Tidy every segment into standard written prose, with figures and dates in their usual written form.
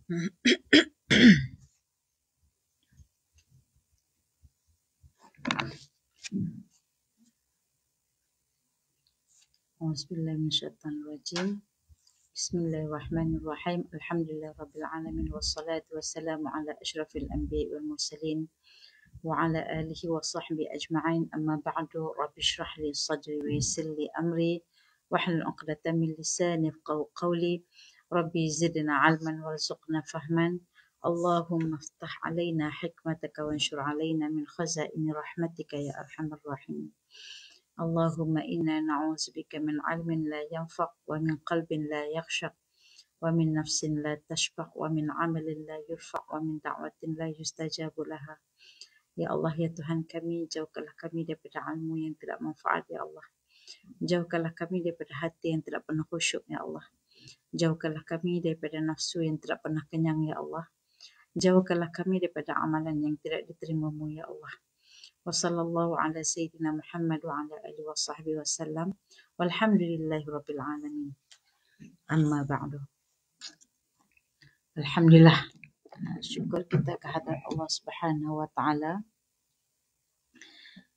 Bismillahirrahmanirrahim. Bismillahirrahmanirrahim. Alhamdulillahirabbil alamin wassalatu wassalamu ala asyrafil anbiya'i wal mursalin wa ala alihi wa sahbihi ajma'in. Amma ba'du. Rabbi shrah li sadri wa yassir li amri wahlul 'uqdatam min lisani yafqahu qawli. Rabbi zidna 'ilman warzuqna fahman. Allahumma iftah 'alaina hikmataka wanshur 'alaina min khazaini rahmatika ya arhamar rahimin. Allahumma inna na'udzubika min 'ilmin la yanfa' wa min qalbin la yakhsha' wa min nafsin la tashba' wa min 'amalin la yurfa' wa min da'watin la yustajabu laha. Ya Allah, ya Tuhan kami, jauhkanlah kami daripada ilmu yang tidak manfaat, ya Allah. Jauhkanlah kami daripada hati yang tidak pernah khusyuk, ya Allah. Jauhkanlah kami daripada nafsu yang tidak pernah kenyang, ya Allah. Jauhkanlah kami daripada amalan yang tidak diterima-Mu, ya Allah. Wa sallallahu ala sayyidina Muhammad wa ala alihi wa sahbihi wasallam. Walhamdulillahi rabbil alamin. Amma ba'du. Alhamdulillah. Syukur kita kehadrat Allah Subhanahu wa taala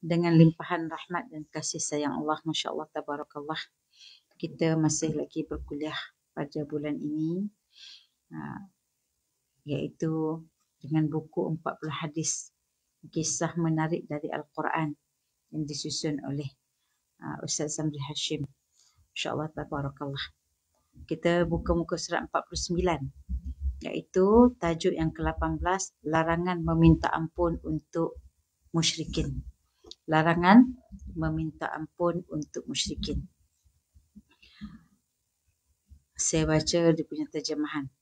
dengan limpahan rahmat dan kasih sayang Allah, masya-Allah tabarakallah. Kita masih lagi berkuliah pada bulan ini, iaitu dengan buku 40 hadis kisah menarik dari Al-Quran yang disusun oleh Ustaz Zamri Hashim. Insya-Allah tabarakallah. Kita buka muka surat 49, iaitu tajuk yang ke-18, larangan meminta ampun untuk musyrikin. Larangan meminta ampun untuk musyrikin. Saya baca dia punya terjemahan.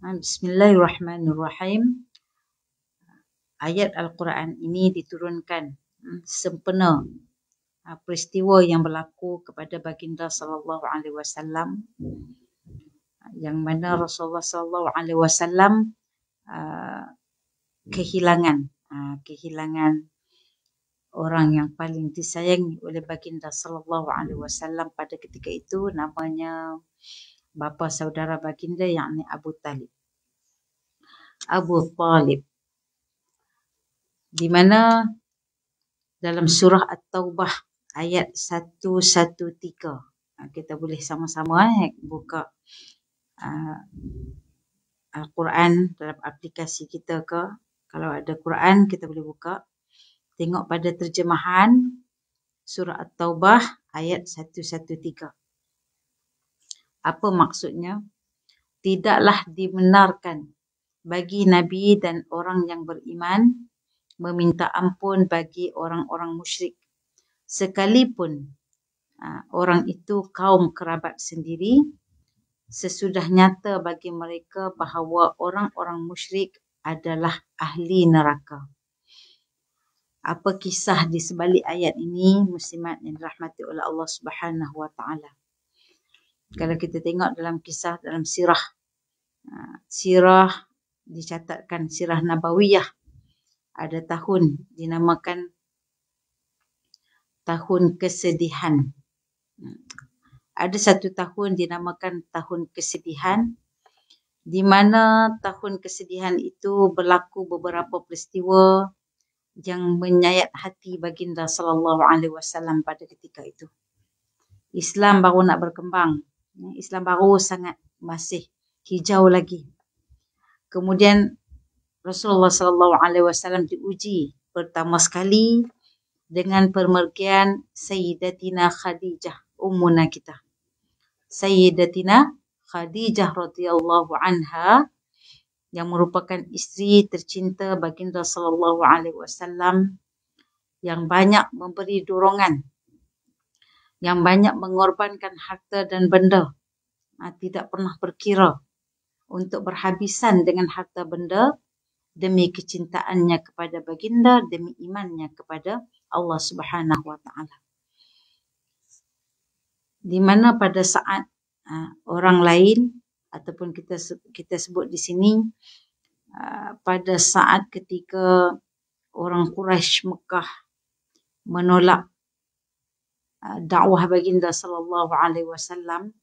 Bismillahirrahmanirrahim. Ayat Al-Quran ini diturunkan sempena peristiwa yang berlaku kepada baginda sallallahu alaihi wasallam, yang mana Rasulullah sallallahu alaihi wasallam kehilangan orang yang paling disayangi oleh baginda sallallahu alaihi wasallam pada ketika itu, namanya bapa saudara baginda, yakni Abu Talib. Di mana dalam surah At-Taubah ayat 113. Kita boleh sama-sama buka Al-Quran dalam aplikasi kita ke. Kalau ada Quran kita boleh buka. Tengok pada terjemahan surah At-Taubah ayat 113. Apa maksudnya? Tidaklah dibenarkan bagi Nabi dan orang yang beriman meminta ampun bagi orang-orang musyrik, sekalipun orang itu kaum kerabat sendiri, sesudah nyata bagi mereka bahawa orang-orang musyrik adalah ahli neraka. Apa kisah di sebalik ayat ini, muslimat yang dirahmati oleh Allah Subhanahu wa taala? Kalau kita tengok dalam kisah dalam sirah dicatatkan, sirah Nabawiyah, ada tahun dinamakan tahun kesedihan. Ada satu tahun dinamakan tahun kesedihan, di mana tahun kesedihan itu berlaku beberapa peristiwa yang menyayat hati baginda sallallahu alaihi wasallam pada ketika itu. Islam baru nak berkembang. Islam baru sangat masih hijau lagi. Kemudian Rasulullah sallallahu alaihi wasallam diuji pertama sekali dengan pemergian Sayyidatina Khadijah, ummuna kita. Sayyidatina Khadijah radhiyallahu anha, yang merupakan isteri tercinta baginda sallallahu alaihi wasallam, yang banyak memberi dorongan, yang banyak mengorbankan harta dan benda, tidak pernah berkira untuk berhabisan dengan harta benda demi kecintaannya kepada baginda, demi imannya kepada Allah Subhanahu wa taala. Di mana pada saat orang lain, ataupun kita sebut di sini, pada saat ketika orang Quraisy Mekah menolak dakwah baginda sallallahu alaihi wasallam,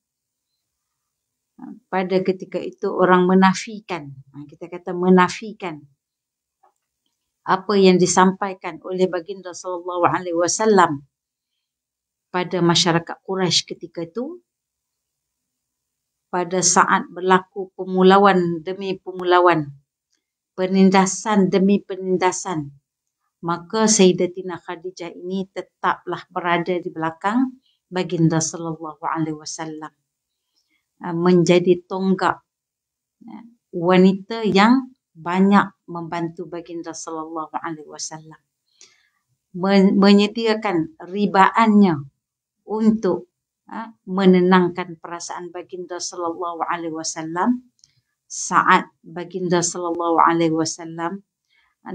pada ketika itu orang menafikan, kita kata menafikan apa yang disampaikan oleh baginda sallallahu alaihi wasallam pada masyarakat Quraisy ketika itu, pada saat berlaku pemulauan demi pemulauan, penindasan demi penindasan, maka Sayyidatina Khadijah ini tetaplah berada di belakang baginda sallallahu alaihi wasallam, menjadi tonggak wanita yang banyak membantu baginda sallallahu alaihi wasallam, menyediakan ribaannya untuk menenangkan perasaan baginda sallallahu alaihi wasallam saat baginda sallallahu alaihi wasallam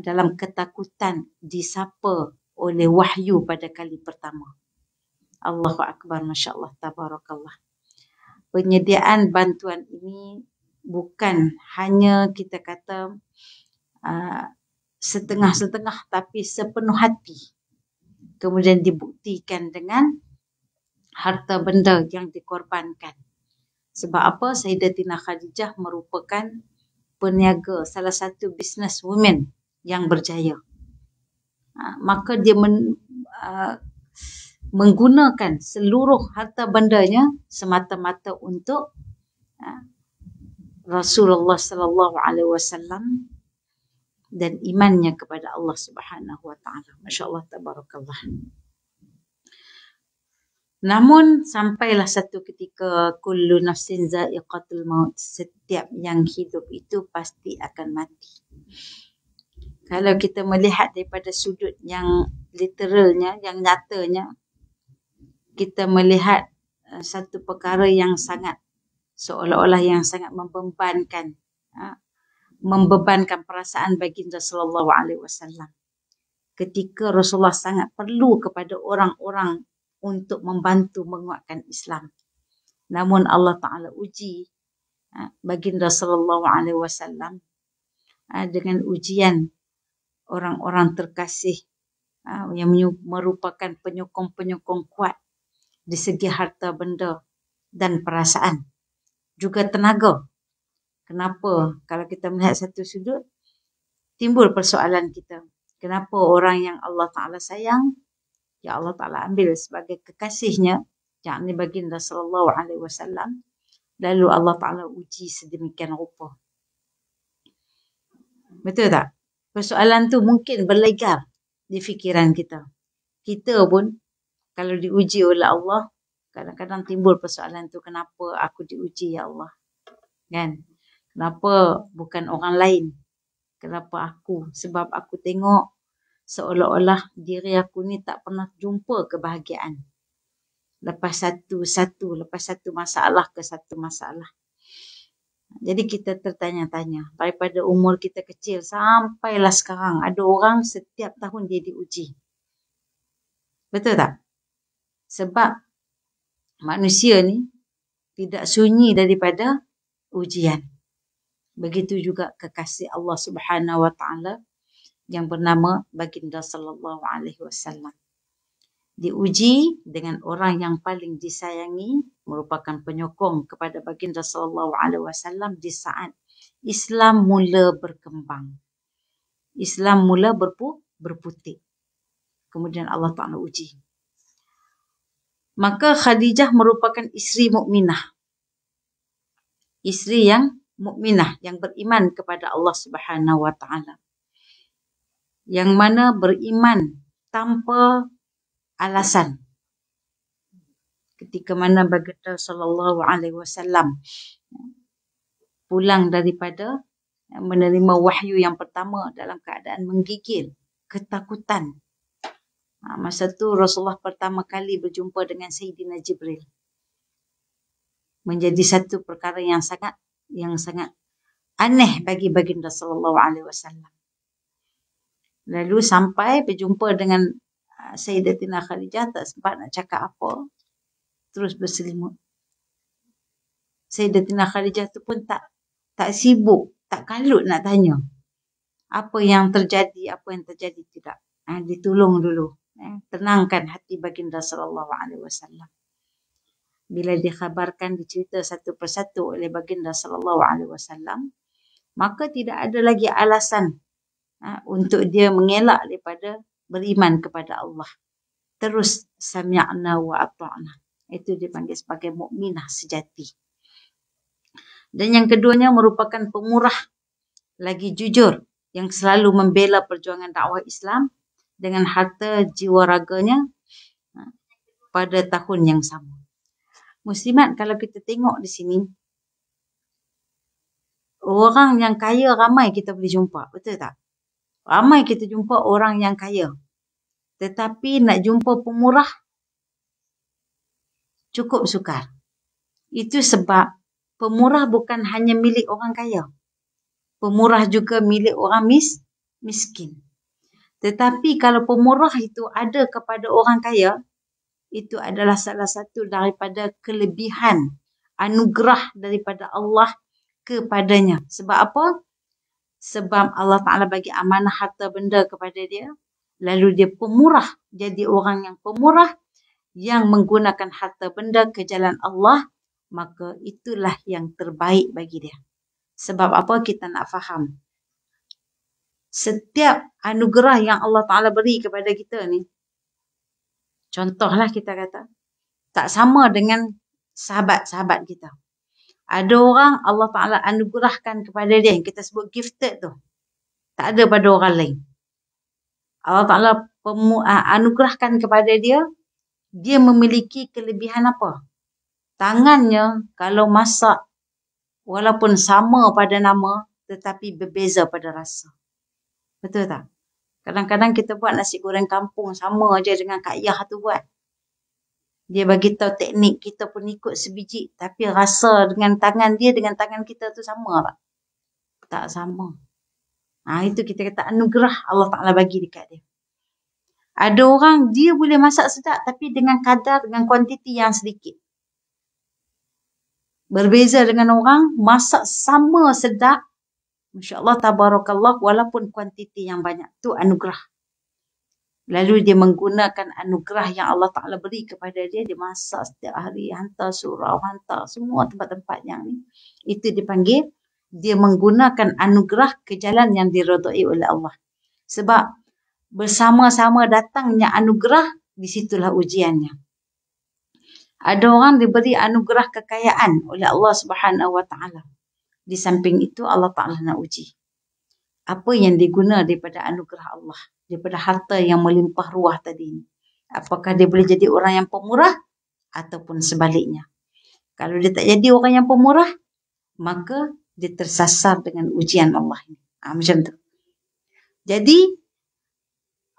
dalam ketakutan disapa oleh wahyu pada kali pertama. Allahu akbar, masya-Allah, tabarakallah. Penyediaan bantuan ini bukan hanya kita kata setengah-setengah, tapi sepenuh hati. Kemudian dibuktikan dengan harta benda yang dikorbankan. Sebab apa? Sayyidatina Khadijah merupakan peniaga, salah satu business woman yang berjaya. Maka dia menggunakan seluruh harta bendanya semata-mata untuk Rasulullah sallallahu alaihi wasallam dan imannya kepada Allah Subhanahu wa taala. Masya-Allah, tabarakallah. Namun sampailah satu ketika kullu nafsin za'iqatul maut, setiap yang hidup itu pasti akan mati. Kalau kita melihat daripada sudut yang literalnya, yang nyatanya, kita melihat satu perkara yang sangat seolah-olah yang sangat membebankan perasaan baginda sallallahu alaihi wasallam. Ketika Rasulullah sangat perlu kepada orang-orang untuk membantu menguatkan Islam. Namun Allah Ta'ala uji baginda sallallahu alaihi wasallam dengan ujian orang-orang terkasih yang merupakan penyokong-penyokong kuat di segi harta benda dan perasaan, juga tenaga. Kenapa? Kalau kita melihat satu sudut, timbul persoalan kita. Kenapa orang yang Allah Ta'ala sayang, ya Allah Ta'ala ambil sebagai kekasihnya, yakni baginda sallallahu alaihi wasallam, lalu Allah Ta'ala uji sedemikian rupa. Betul tak? Persoalan tu mungkin berlegar di fikiran kita. Kita pun kalau diuji oleh Allah, kadang-kadang timbul persoalan tu, kenapa aku diuji ya Allah? Kan? Kenapa bukan orang lain? Kenapa aku? Sebab aku tengok seolah-olah diri aku ni tak pernah jumpa kebahagiaan. Lepas satu masalah ke satu masalah. Jadi kita tertanya-tanya, daripada umur kita kecil sampailah sekarang, ada orang setiap tahun dia diuji. Betul tak? Sebab manusia ni tidak sunyi daripada ujian. Begitu juga kekasih Allah Subhanahu wa taala yang bernama baginda sallallahu alaihi wasallam. Diuji dengan orang yang paling disayangi, merupakan penyokong kepada baginda sallallahu alaihi wasallam di saat Islam mula berkembang. Islam mula berputih. Kemudian Allah Ta'ala uji. Maka Khadijah merupakan isteri mukminah. Isteri yang mukminah, yang beriman kepada Allah Subhanahu wa taala. Yang mana beriman tanpa alasan. Ketika mana baginda sallallahu alaihi wasallam pulang daripada menerima wahyu yang pertama dalam keadaan menggigil, ketakutan. Masa tu Rasulullah pertama kali berjumpa dengan Sayyidina Jibril. Menjadi satu perkara yang sangat aneh bagi baginda sallallahu alaihi wasallam. Lalu sampai berjumpa dengan Sayyidatina Khadijah, tak sempat nak cakap apa, terus berselimut. Sayyidatina Khadijah tu pun tak sibuk, tak kalut nak tanya apa yang terjadi tidak. Ditolong dulu, tenangkan hati baginda sallallahu alaihi wasallam. bila dikhabarkan, dicerita satu persatu oleh baginda sallallahu alaihi wasallam, maka tidak ada lagi alasan untuk dia mengelak daripada beriman kepada Allah. Terus sami'na wa ata'na. Itu dipanggil sebagai mukminah sejati. Dan yang keduanya merupakan pemurah lagi jujur yang selalu membela perjuangan dakwah Islam dengan harta jiwa raganya pada tahun yang sama. Muslimat, kalau kita tengok di sini, orang yang kaya ramai kita boleh jumpa, betul tak? Ramai kita jumpa orang yang kaya. Tetapi nak jumpa pemurah cukup sukar. Itu sebab pemurah bukan hanya milik orang kaya. Pemurah juga milik orang miskin. Tetapi kalau pemurah itu ada kepada orang kaya, itu adalah salah satu daripada kelebihan anugerah daripada Allah kepadanya. Sebab apa? Sebab Allah Ta'ala bagi amanah harta benda kepada dia. Lalu dia pemurah. Jadi orang yang pemurah yang menggunakan harta benda ke jalan Allah, maka itulah yang terbaik bagi dia. Sebab apa? Kita nak faham. Setiap anugerah yang Allah Ta'ala beri kepada kita ni, contohlah kita kata, tak sama dengan sahabat-sahabat kita. Ada orang Allah Ta'ala anugerahkan kepada dia, yang kita sebut gifted tu. Tak ada pada orang lain. Allah Ta'ala anugerahkan kepada dia, dia memiliki kelebihan apa? Tangannya kalau masak, walaupun sama pada nama, tetapi berbeza pada rasa. Betul tak? Kadang-kadang kita buat nasi goreng kampung sama aja dengan Kak Yah tu buat. Dia bagi tahu teknik, kita pun ikut sebiji, tapi rasa dengan tangan dia dengan tangan kita tu sama tak? Tak sama. Itu kita kata anugerah Allah Ta'ala bagi dekat dia. Ada orang dia boleh masak sedap tapi dengan kadar, dengan kuantiti yang sedikit. Berbeza dengan orang masak sama sedap, Masya Allah, tabarakallah, walaupun kuantiti yang banyak. Itu anugerah. Lalu dia menggunakan anugerah yang Allah Ta'ala beri kepada dia. Dia masak setiap hari, hantar surau, hantar semua tempat-tempat yang ni. Itu dipanggil, dia menggunakan anugerah ke jalan yang diredai oleh Allah. Sebab bersama-sama datangnya anugerah, disitulah ujiannya. Ada orang diberi anugerah kekayaan oleh Allah Subhanahu Wa Ta'ala. Di samping itu Allah Ta'ala nak uji. Apa yang diguna daripada anugerah Allah, daripada harta yang melimpah ruah tadi ni. Apakah dia boleh jadi orang yang pemurah ataupun sebaliknya. Kalau dia tak jadi orang yang pemurah, maka dia tersasar dengan ujian Allah ini. Macam tu. Jadi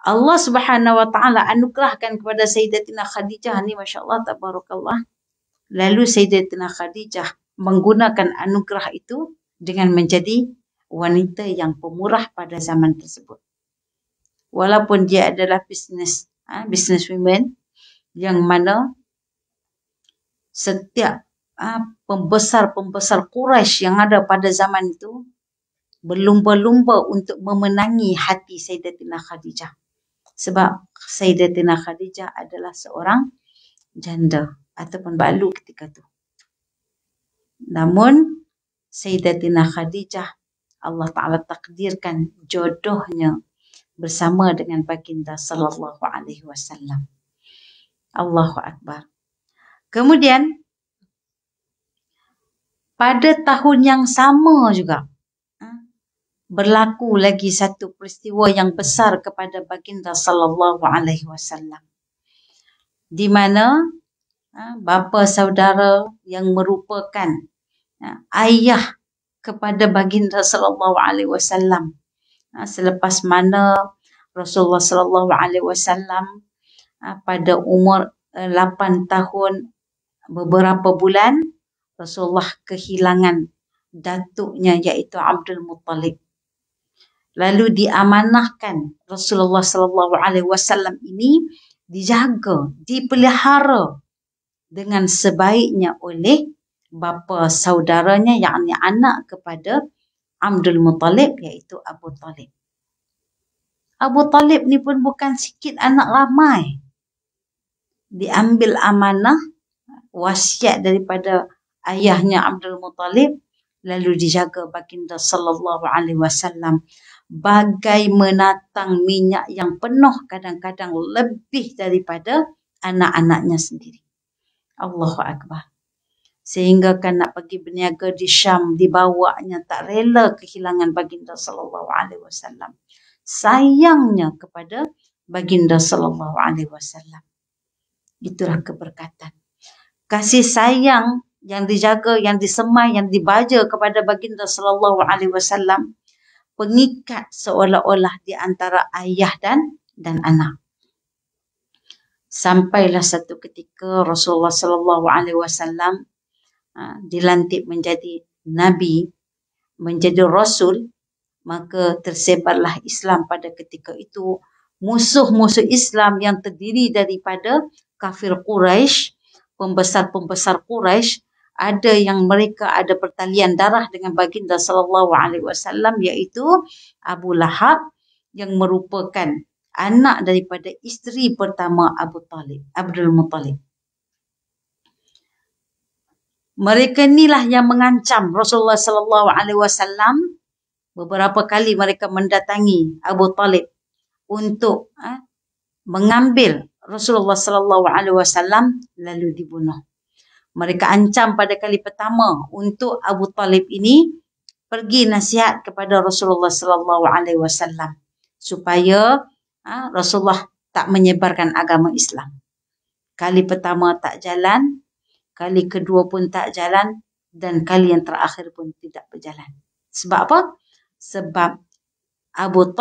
Allah Subhanahu Wa Ta'ala anugerahkan kepada Sayyidatina Khadijah ni, Masya Allah, tabarakallah. Lalu Sayyidatina Khadijah menggunakan anugerah itu dengan menjadi wanita yang pemurah pada zaman tersebut. Walaupun dia adalah business women, yang mana setiap pembesar-pembesar Quraisy yang ada pada zaman itu berlumba-lumba untuk memenangi hati Sayyidatina Khadijah. Sebab Sayyidatina Khadijah adalah seorang janda ataupun balu ketika itu. Namun Sayyidatina Khadijah, Allah Ta'ala takdirkan jodohnya bersama dengan baginda sallallahu alaihi wasallam. Allahu Akbar. Kemudian pada tahun yang sama juga berlaku lagi satu peristiwa yang besar kepada baginda sallallahu alaihi wasallam, di mana bapa saudara yang merupakan ayah kepada baginda sallallahu alaihi wasallam, selepas mana Rasulullah sallallahu alaihi wasallam pada umur 8 tahun beberapa bulan, Rasulullah kehilangan datuknya iaitu Abdul Muttalib. Lalu diamanahkan Rasulullah sallallahu alaihi wasallam ini dijaga, dipelihara dengan sebaiknya oleh bapa saudaranya, yakni anak kepada Abdul Muttalib, iaitu Abu Talib. Abu Talib ni pun bukan sikit anak ramai. Diambil amanah wasiat daripada ayahnya Abdul Muttalib, lalu dijaga baginda sallallahu alaihi wasallam bagai menatang minyak yang penuh, kadang-kadang lebih daripada anak-anaknya sendiri. Allahu Akbar. Sehingga kan nak pergi berniaga di Syam, dibawanya, tak rela kehilangan baginda sallallahu alaihi wasallam. Sayangnya kepada baginda sallallahu alaihi wasallam. Itulah keberkatan. Kasih sayang yang dijaga, yang disemai, yang dibaja kepada baginda sallallahu alaihi wasallam, pengikat seolah-olah di antara ayah dan anak. Sampailah satu ketika Rasulullah sallallahu alaihi wasallam dilantik menjadi nabi, menjadi rasul, maka tersebarlah Islam pada ketika itu. Musuh-musuh Islam yang terdiri daripada kafir Quraisy, pembesar-pembesar Quraisy, ada yang mereka ada pertalian darah dengan baginda sallallahu alaihi wasallam, iaitu Abu Lahab yang merupakan anak daripada isteri pertama Abdul Muttalib. Mereka inilah yang mengancam Rasulullah sallallahu alaihi wasallam. Beberapa kali mereka mendatangi Abu Talib untuk mengambil Rasulullah sallallahu alaihi wasallam lalu dibunuh. Mereka ancam pada kali pertama untuk Abu Talib ini pergi nasihat kepada Rasulullah sallallahu alaihi wasallam supaya Rasulullah tak menyebarkan agama Islam. Kali pertama tak jalan, kali kedua pun tak jalan, dan kali yang terakhir pun tidak berjalan. Sebab apa? Sebab Abu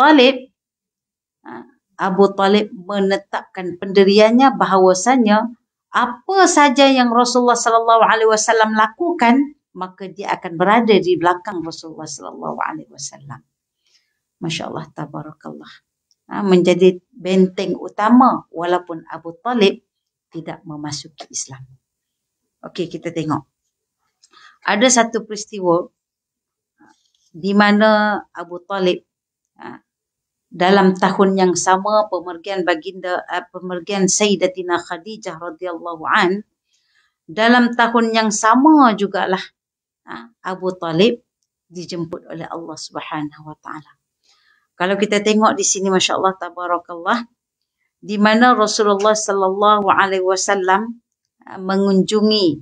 Talib menetapkan pendiriannya bahawasanya apa saja yang Rasulullah sallallahu alaihi wasallam lakukan, maka dia akan berada di belakang Rasulullah sallallahu alaihi wasallam. Masya-Allah, tabarakallah. Menjadi benteng utama walaupun Abu Talib tidak memasuki Islam. Okey, kita tengok. Ada satu peristiwa di mana Abu Talib dalam tahun yang sama pemergian Sayyidatina Khadijah radhiyallahu an, dalam tahun yang sama jugalah Abu Talib dijemput oleh Allah Subhanahu wa taala. Kalau kita tengok di sini, masya-Allah tabarakallah, di mana Rasulullah sallallahu alaihi wasallam mengunjungi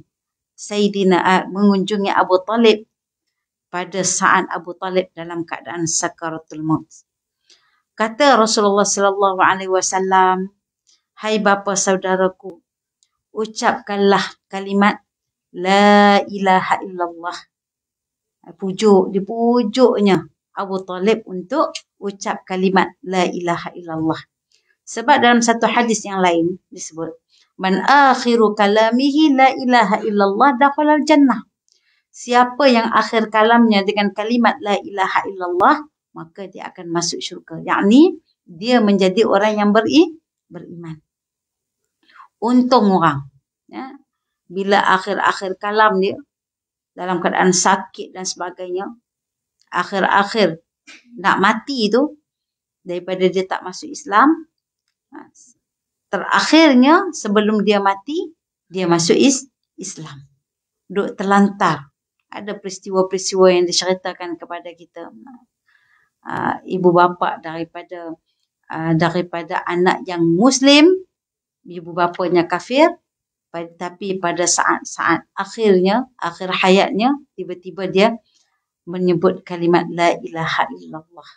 Abu Talib pada saat Abu Talib dalam keadaan sakaratul maut. Kata Rasulullah sallallahu alaihi wasallam, "Hai bapa saudaraku, ucapkanlah kalimat la ilaha illallah." Dipujuknya Abu Talib untuk ucap kalimat la ilaha illallah. Sebab dalam satu hadis yang lain disebut, "Man akhiru kalamihi la ilaha illallah dakhalal jannah." Siapa yang akhir kalamnya dengan kalimat la ilaha illallah, maka dia akan masuk syurga. Yakni dia menjadi orang yang beriman. Untung orang, bila akhir-akhir kalam dia dalam keadaan sakit dan sebagainya, akhir-akhir nak mati tu, daripada dia tak masuk Islam, terakhirnya sebelum dia mati, dia masuk Islam. Duk terlantar. Ada peristiwa-peristiwa yang diceritakan kepada kita. Ibu bapa daripada anak yang Muslim, ibu bapanya kafir, tapi pada saat akhir hayatnya, tiba-tiba dia menyebut kalimat la ilaha illallah.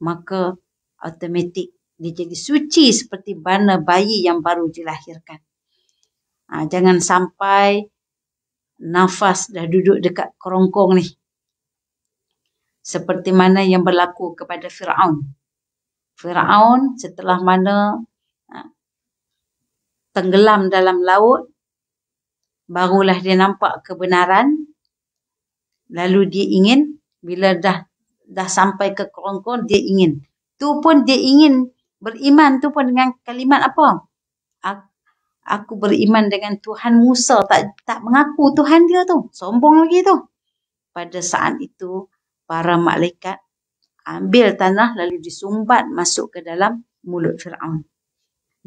Maka automatik dia jadi suci seperti mana bayi yang baru dilahirkan. Jangan sampai nafas dah duduk dekat kerongkong ni, seperti mana yang berlaku kepada Fir'aun. Fir'aun setelah mana tenggelam dalam laut, barulah dia nampak kebenaran, lalu dia ingin, bila dah sampai ke kerongkong, dia ingin. Tu pun dia ingin beriman tu pun dengan kalimat apa? Aku beriman dengan Tuhan Musa, tak mengaku Tuhan dia tu. Sombong lagi tu. Pada saat itu, para malaikat ambil tanah lalu disumbat masuk ke dalam mulut Fir'aun.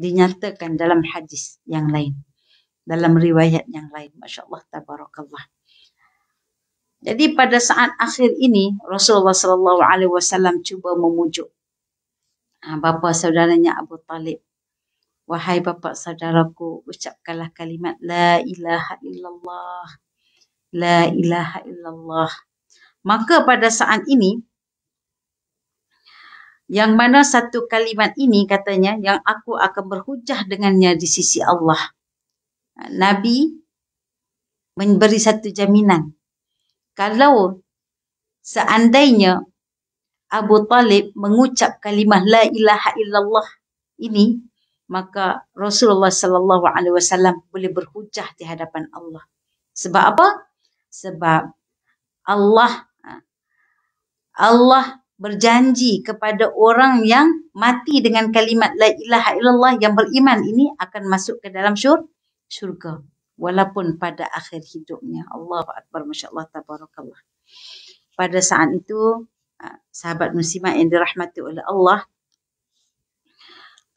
Dinyatakan dalam hadis yang lain. dalam riwayat yang lain. Masya Allah, tabarakallah. Jadi pada saat akhir ini Rasulullah sallallahu alaihi wasallam cuba memujuk bapa saudaranya Abu Talib. Wahai bapa saudaraku, ucapkanlah kalimat la ilaha illallah. La ilaha illallah. Maka pada saat ini, yang mana satu kalimat ini katanya, yang aku akan berhujah dengannya di sisi Allah. Nabi memberi satu jaminan. Kalau seandainya Abu Talib mengucap kalimah la ilaha illallah ini, maka Rasulullah sallallahu alaihi wasallam boleh berhujah di hadapan Allah. Sebab apa? Sebab Allah berjanji kepada orang yang mati dengan kalimat la ilaha illallah yang beriman ini akan masuk ke dalam syurga walaupun pada akhir hidupnya. Allahu akbar, masya-Allah, tabarakallah. Pada saat itu, sahabat muslimat yang dirahmati oleh Allah,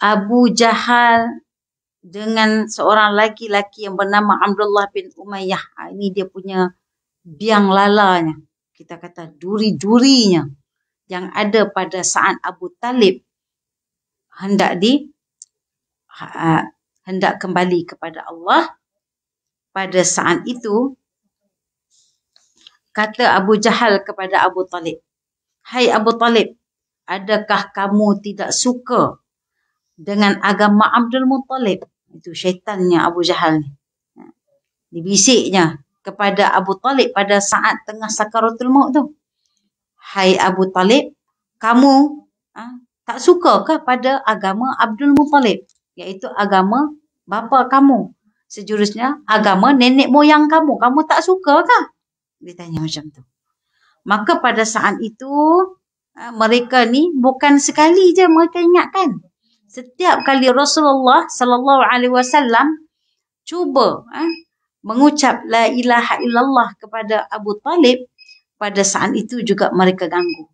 Abu Jahal dengan seorang laki-laki yang bernama Abdullah bin Umayyah. Ini dia punya biang lalanya. Kita kata duri-durinya yang ada pada saat Abu Talib hendak kembali kepada Allah. Pada saat itu, kata Abu Jahal kepada Abu Talib, hai Abu Talib, adakah kamu tidak suka dengan agama Abdul Muttalib? Itu syaitannya Abu Jahal ni. Dibisiknya kepada Abu Talib pada saat tengah sakaratul maut tu. Hai Abu Talib, kamu tak sukakah pada agama Abdul Muttalib? Iaitu agama bapa kamu. Sejurusnya agama nenek moyang kamu. Kamu tak sukakah? Dia tanya macam tu. Maka pada saat itu, mereka ni bukan sekali je mereka ingatkan. Setiap kali Rasulullah sallallahu alaihi wasallam cuba mengucap la ilaha illallah kepada Abu Talib, pada saat itu juga mereka ganggu.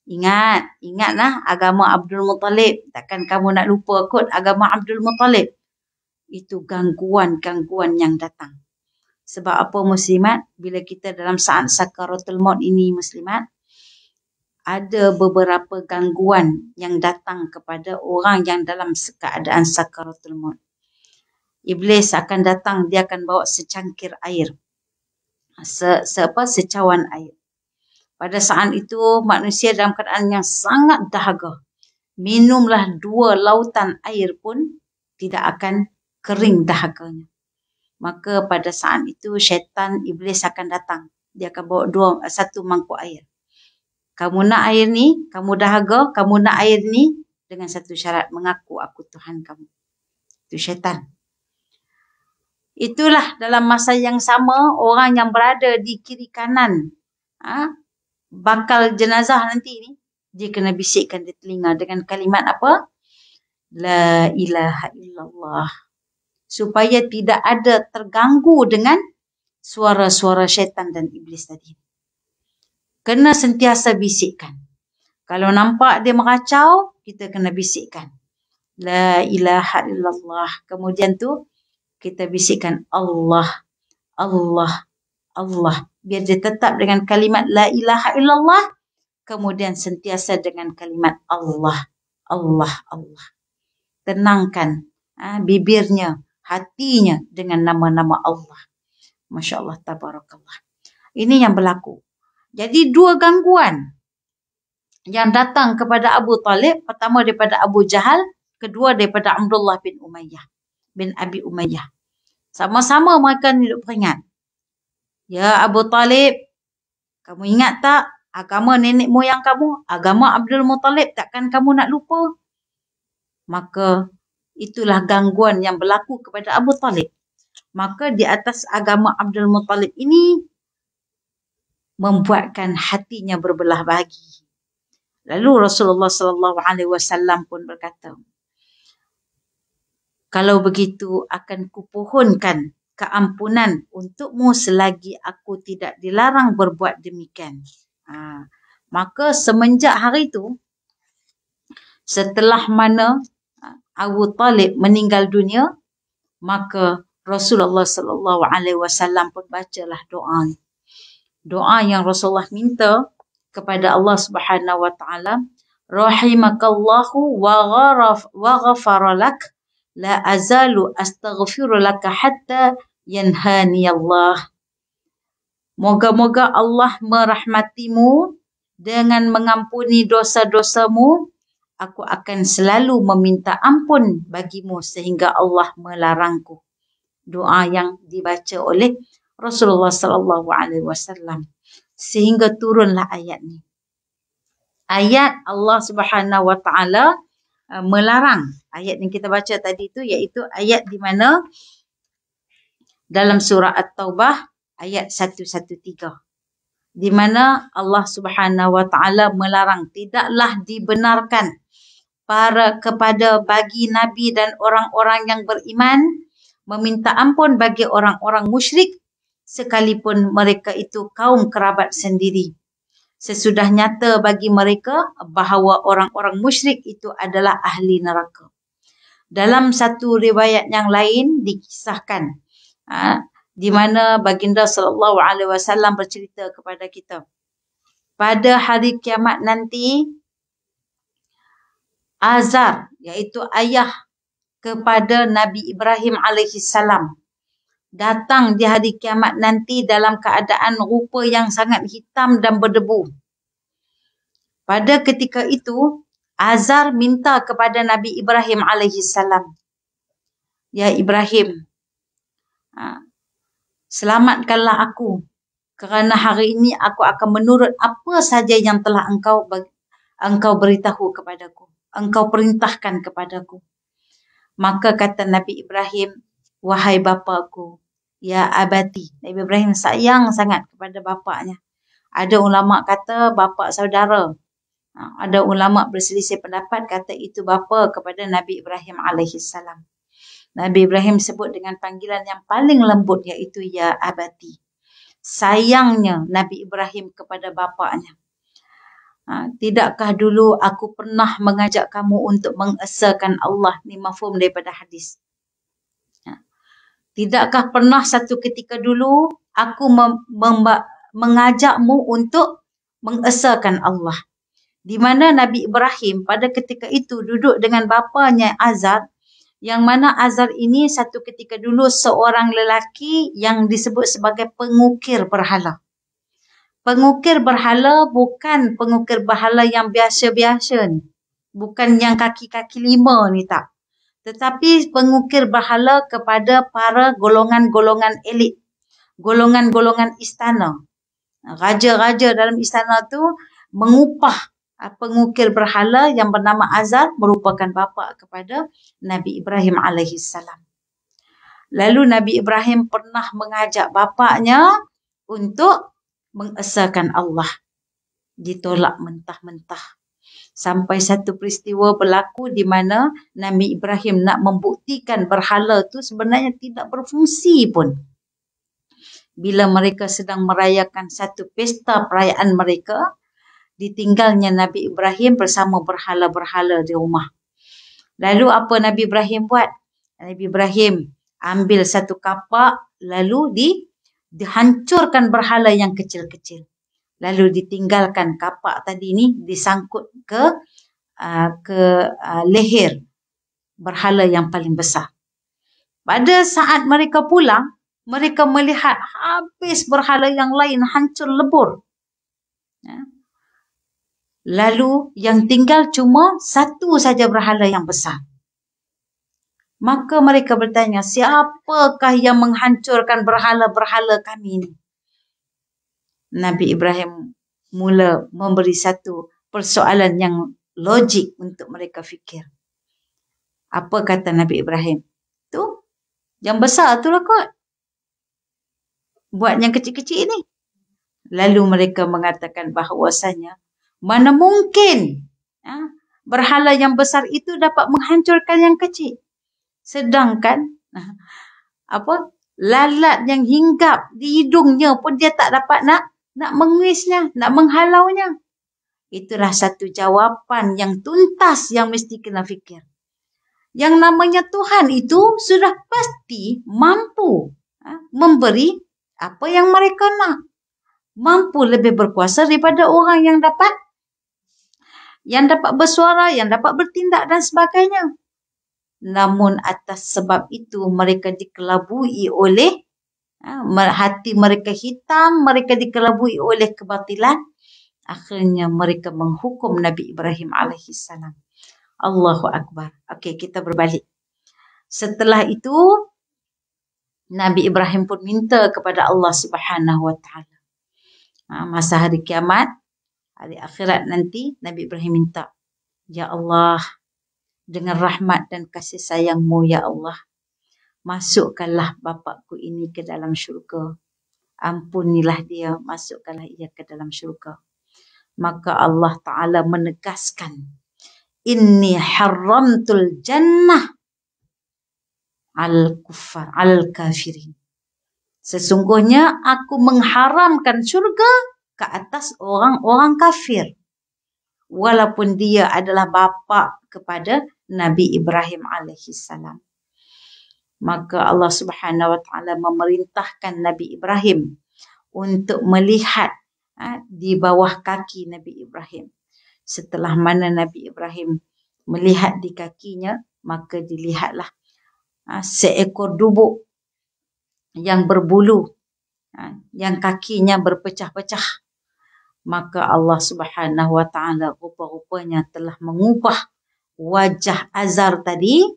Ingatlah agama Abdul Muttalib. Takkan kamu nak lupa kot agama Abdul Muttalib. Itu gangguan-gangguan yang datang. Sebab apa muslimat? Bila kita dalam saat sakaratul maut ini muslimat, ada beberapa gangguan yang datang kepada orang yang dalam keadaan sakaratul maut. Iblis akan datang, dia akan bawa secangkir air. Secawan air. Pada saat itu manusia dalam keadaan yang sangat dahaga. Minumlah 2 lautan air pun tidak akan kering dahaganya. Maka pada saat itu syaitan iblis akan datang. Dia akan bawa 1 mangkuk air. Kamu nak air ni, kamu dahaga, kamu nak air ni dengan satu syarat, mengaku aku Tuhan kamu. Itu syaitan. Itulah dalam masa yang sama orang yang berada di kiri kanan bakal jenazah nanti ni, dia kena bisikkan di telinga dengan kalimat apa? La ilaha illallah. Supaya tidak ada terganggu dengan suara-suara syaitan dan iblis tadi. Kena sentiasa bisikkan. Kalau nampak dia meracau, kita kena bisikkan la ilaha illallah. Kemudian tu kita bisikkan Allah, Allah, Allah. Biar dia tetap dengan kalimat la ilaha illallah. Kemudian sentiasa dengan kalimat Allah, Allah, Allah. Tenangkan bibirnya, hatinya dengan nama-nama Allah. Masya Allah, tabarakallah. Ini yang berlaku. Jadi 2 gangguan yang datang kepada Abu Talib. Pertama daripada Abu Jahal. Kedua daripada Abdullah bin Abi Umayyah. Sama-sama mereka hidup peringat. Ya Abu Talib, kamu ingat tak agama nenek moyang kamu? Agama Abdul Muttalib, takkan kamu nak lupa? Maka itulah gangguan yang berlaku kepada Abu Talib. Maka di atas agama Abdul Muttalib ini membuatkan hatinya berbelah bagi. Lalu Rasulullah sallallahu alaihi wasallam pun berkata, kalau begitu akan kupohonkan keampunan untukmu selagi aku tidak dilarang berbuat demikian. Maka semenjak hari itu, setelah mana Abu Talib meninggal dunia, maka Rasulullah sallallahu alaihi wasallam pun bacalah doa. Doa yang Rasulullah minta kepada Allah Subhanahu wa taala, rahimakallahu wa ghafara lak, la azalu astaghfiru laka hatta yanhani Allah. Moga-moga Allah merahmatimu dengan mengampuni dosa-dosamu. Aku akan selalu meminta ampun bagimu sehingga Allah melarangku. Doa yang dibaca oleh Rasulullah sallallahu alaihi wasallam sehingga turunlah ayat ni. Ayat Allah Subhanahu wa taala melarang. Ayat yang kita baca tadi tu iaitu ayat di mana dalam surah At-Taubah ayat 113. Di mana Allah Subhanahu wa taala melarang, tidaklah dibenarkan kepada bagi nabi dan orang-orang yang beriman meminta ampun bagi orang-orang musyrik sekalipun mereka itu kaum kerabat sendiri. Sesudah nyata bagi mereka bahawa orang-orang musyrik itu adalah ahli neraka. Dalam satu riwayat yang lain dikisahkan di mana baginda sallallahu alaihi wasallam bercerita kepada kita, pada hari kiamat nanti Azar, iaitu ayah kepada Nabi Ibrahim alaihi salam, datang di hari kiamat nanti dalam keadaan rupa yang sangat hitam dan berdebu. Pada ketika itu, Azar minta kepada Nabi Ibrahim alaihi salam, ya Ibrahim, selamatkanlah aku, kerana hari ini aku akan menurut apa saja yang telah engkau beritahu kepadaku, engkau perintahkan kepadaku. Maka kata Nabi Ibrahim, wahai bapaku, ya abati. Nabi Ibrahim sayang sangat kepada bapaknya. Ada ulama kata bapa saudara. Ada ulama berselisih pendapat kata itu bapa kepada Nabi Ibrahim alaihi salam. Nabi Ibrahim sebut dengan panggilan yang paling lembut iaitu ya abati. Sayangnya Nabi Ibrahim kepada bapaknya. Tidakkah dulu aku pernah mengajak kamu untuk mengesahkan Allah? Ni mafhum daripada hadis. Tidakkah pernah satu ketika dulu aku mengajakmu untuk mengesahkan Allah? Di mana Nabi Ibrahim pada ketika itu duduk dengan bapanya Azar, yang mana Azar ini satu ketika dulu seorang lelaki yang disebut sebagai pengukir berhala. Pengukir berhala bukan pengukir berhala yang biasa-biasa ni. Bukan yang kaki-kaki 5 ni tak. Tetapi pengukir berhala kepada para golongan-golongan elit. Golongan-golongan istana. Raja-raja dalam istana tu mengupah pengukir berhala yang bernama Azar, merupakan bapa kepada Nabi Ibrahim alaihi salam. Lalu Nabi Ibrahim pernah mengajak bapaknya untuk mengesahkan Allah. Ditolak mentah-mentah. Sampai satu peristiwa berlaku di mana Nabi Ibrahim nak membuktikan berhala tu sebenarnya tidak berfungsi pun. Bila mereka sedang merayakan satu pesta perayaan mereka, ditinggalnya Nabi Ibrahim bersama berhala-berhala di rumah. Lalu apa Nabi Ibrahim buat? Nabi Ibrahim ambil satu kapak, lalu dihancurkan berhala yang kecil-kecil. Lalu ditinggalkan kapak tadi ni disangkut ke leher berhala yang paling besar. Pada saat mereka pulang, mereka melihat habis berhala yang lain hancur lebur. Lalu yang tinggal cuma satu saja berhala yang besar. Maka mereka bertanya, siapakah yang menghancurkan berhala-berhala kami ini? Nabi Ibrahim mula memberi satu persoalan yang logik untuk mereka fikir. Apa kata Nabi Ibrahim? Tu, yang besar tu lah kot. Buat yang kecil-kecil ni. Lalu mereka mengatakan bahawasanya, mana mungkin berhala yang besar itu dapat menghancurkan yang kecil. Sedangkan lalat yang hinggap di hidungnya pun dia tak dapat nak menguisnya, nak menghalaunya. Itulah satu jawapan yang tuntas yang mesti kena fikir. Yang namanya Tuhan itu sudah pasti mampu memberi apa yang mereka nak. Mampu lebih berkuasa daripada orang yang dapat bersuara, yang dapat bertindak dan sebagainya. Namun atas sebab itu mereka dikelabui oleh hati mereka hitam, mereka dikelabui oleh kebatilan. Akhirnya mereka menghukum Nabi Ibrahim alaihissalam. Allahu Akbar. Okey, kita berbalik. Setelah itu, Nabi Ibrahim pun minta kepada Allah Subhanahu Wa Taala. Masa hari kiamat, hari akhirat nanti, Nabi Ibrahim minta, Ya Allah, dengan rahmat dan kasih sayang-Mu, Ya Allah, masukkanlah bapakku ini ke dalam syurga. Ampunilah dia, masukkanlah ia ke dalam syurga. Maka Allah Ta'ala menegaskan, Inni haramtul jannah al-kuffar, al-kafirin. Sesungguhnya aku mengharamkan syurga ke atas orang-orang kafir. Walaupun dia adalah bapa kepada Nabi Ibrahim alaihissalam. Maka Allah Subhanahu Wa Taala memerintahkan Nabi Ibrahim untuk melihat di bawah kaki Nabi Ibrahim. Setelah mana Nabi Ibrahim melihat di kakinya, maka dilihatlah seekor dubuk yang berbulu, yang kakinya berpecah-pecah. Maka Allah Subhanahu Wa Taala rupa-rupanya telah mengubah wajah Azar tadi,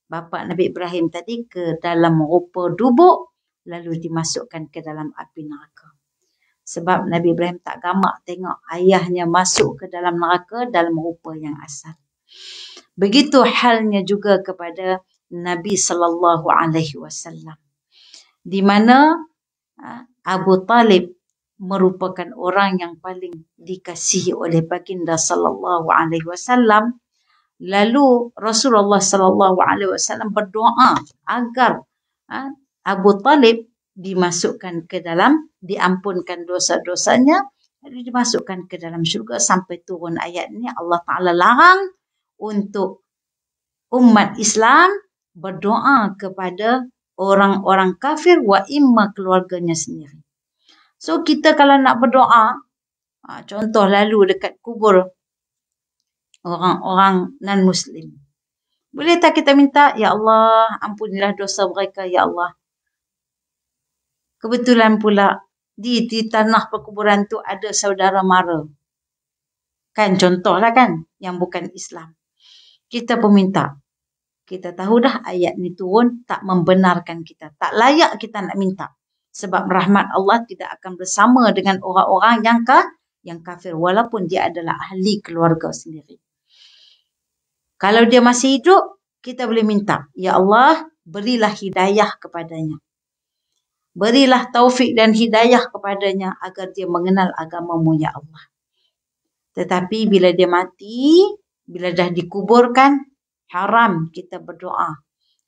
bapa Nabi Ibrahim tadi, ke dalam rupa dubuk, lalu dimasukkan ke dalam api neraka. Sebab Nabi Ibrahim tak gamak tengok ayahnya masuk ke dalam neraka dalam rupa yang asal. Begitu halnya juga kepada Nabi sallallahu alaihi wasallam, di mana Abu Talib merupakan orang yang paling dikasihi oleh baginda sallallahu alaihi wasallam. Lalu Rasulullah sallallahu alaihi wasallam berdoa agar Abu Talib dimasukkan ke dalam, diampunkan dosa-dosanya, lalu dimasukkan ke dalam syurga. Sampai turun ayat ini, Allah Ta'ala larang untuk umat Islam berdoa kepada orang-orang kafir wa imma keluarganya sendiri. So kita kalau nak berdoa, contoh lalu dekat kubur orang-orang non-Muslim, boleh tak kita minta, Ya Allah, ampunilah dosa mereka, Ya Allah. Kebetulan pula di tanah perkuburan tu ada saudara mara. Kan contohlah kan, yang bukan Islam. Kita pun minta. Kita tahu dah ayat ni turun tak membenarkan kita. Tak layak kita nak minta. Sebab rahmat Allah tidak akan bersama dengan orang-orang yang kafir. Walaupun dia adalah ahli keluarga sendiri. Kalau dia masih hidup, kita boleh minta. Ya Allah, berilah hidayah kepadanya. Berilah taufik dan hidayah kepadanya agar dia mengenal agama-Mu, Ya Allah. Tetapi bila dia mati, bila dah dikuburkan, haram kita berdoa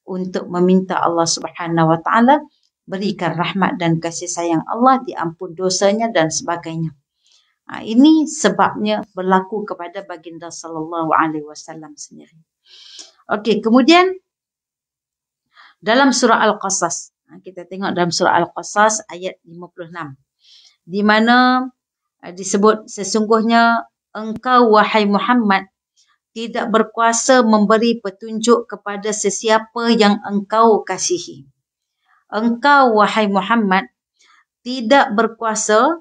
untuk meminta Allah Subhanahu Wa Taala berikan rahmat dan kasih sayang Allah, diampun dosanya dan sebagainya. Ini sebabnya berlaku kepada baginda sallallahu alaihi wasallam sendiri. Okey, kemudian dalam surah Al-Qasas, kita tengok dalam surah Al-Qasas ayat 56, di mana disebut, sesungguhnya engkau wahai Muhammad tidak berkuasa memberi petunjuk kepada sesiapa yang engkau kasihi. Engkau wahai Muhammad tidak berkuasa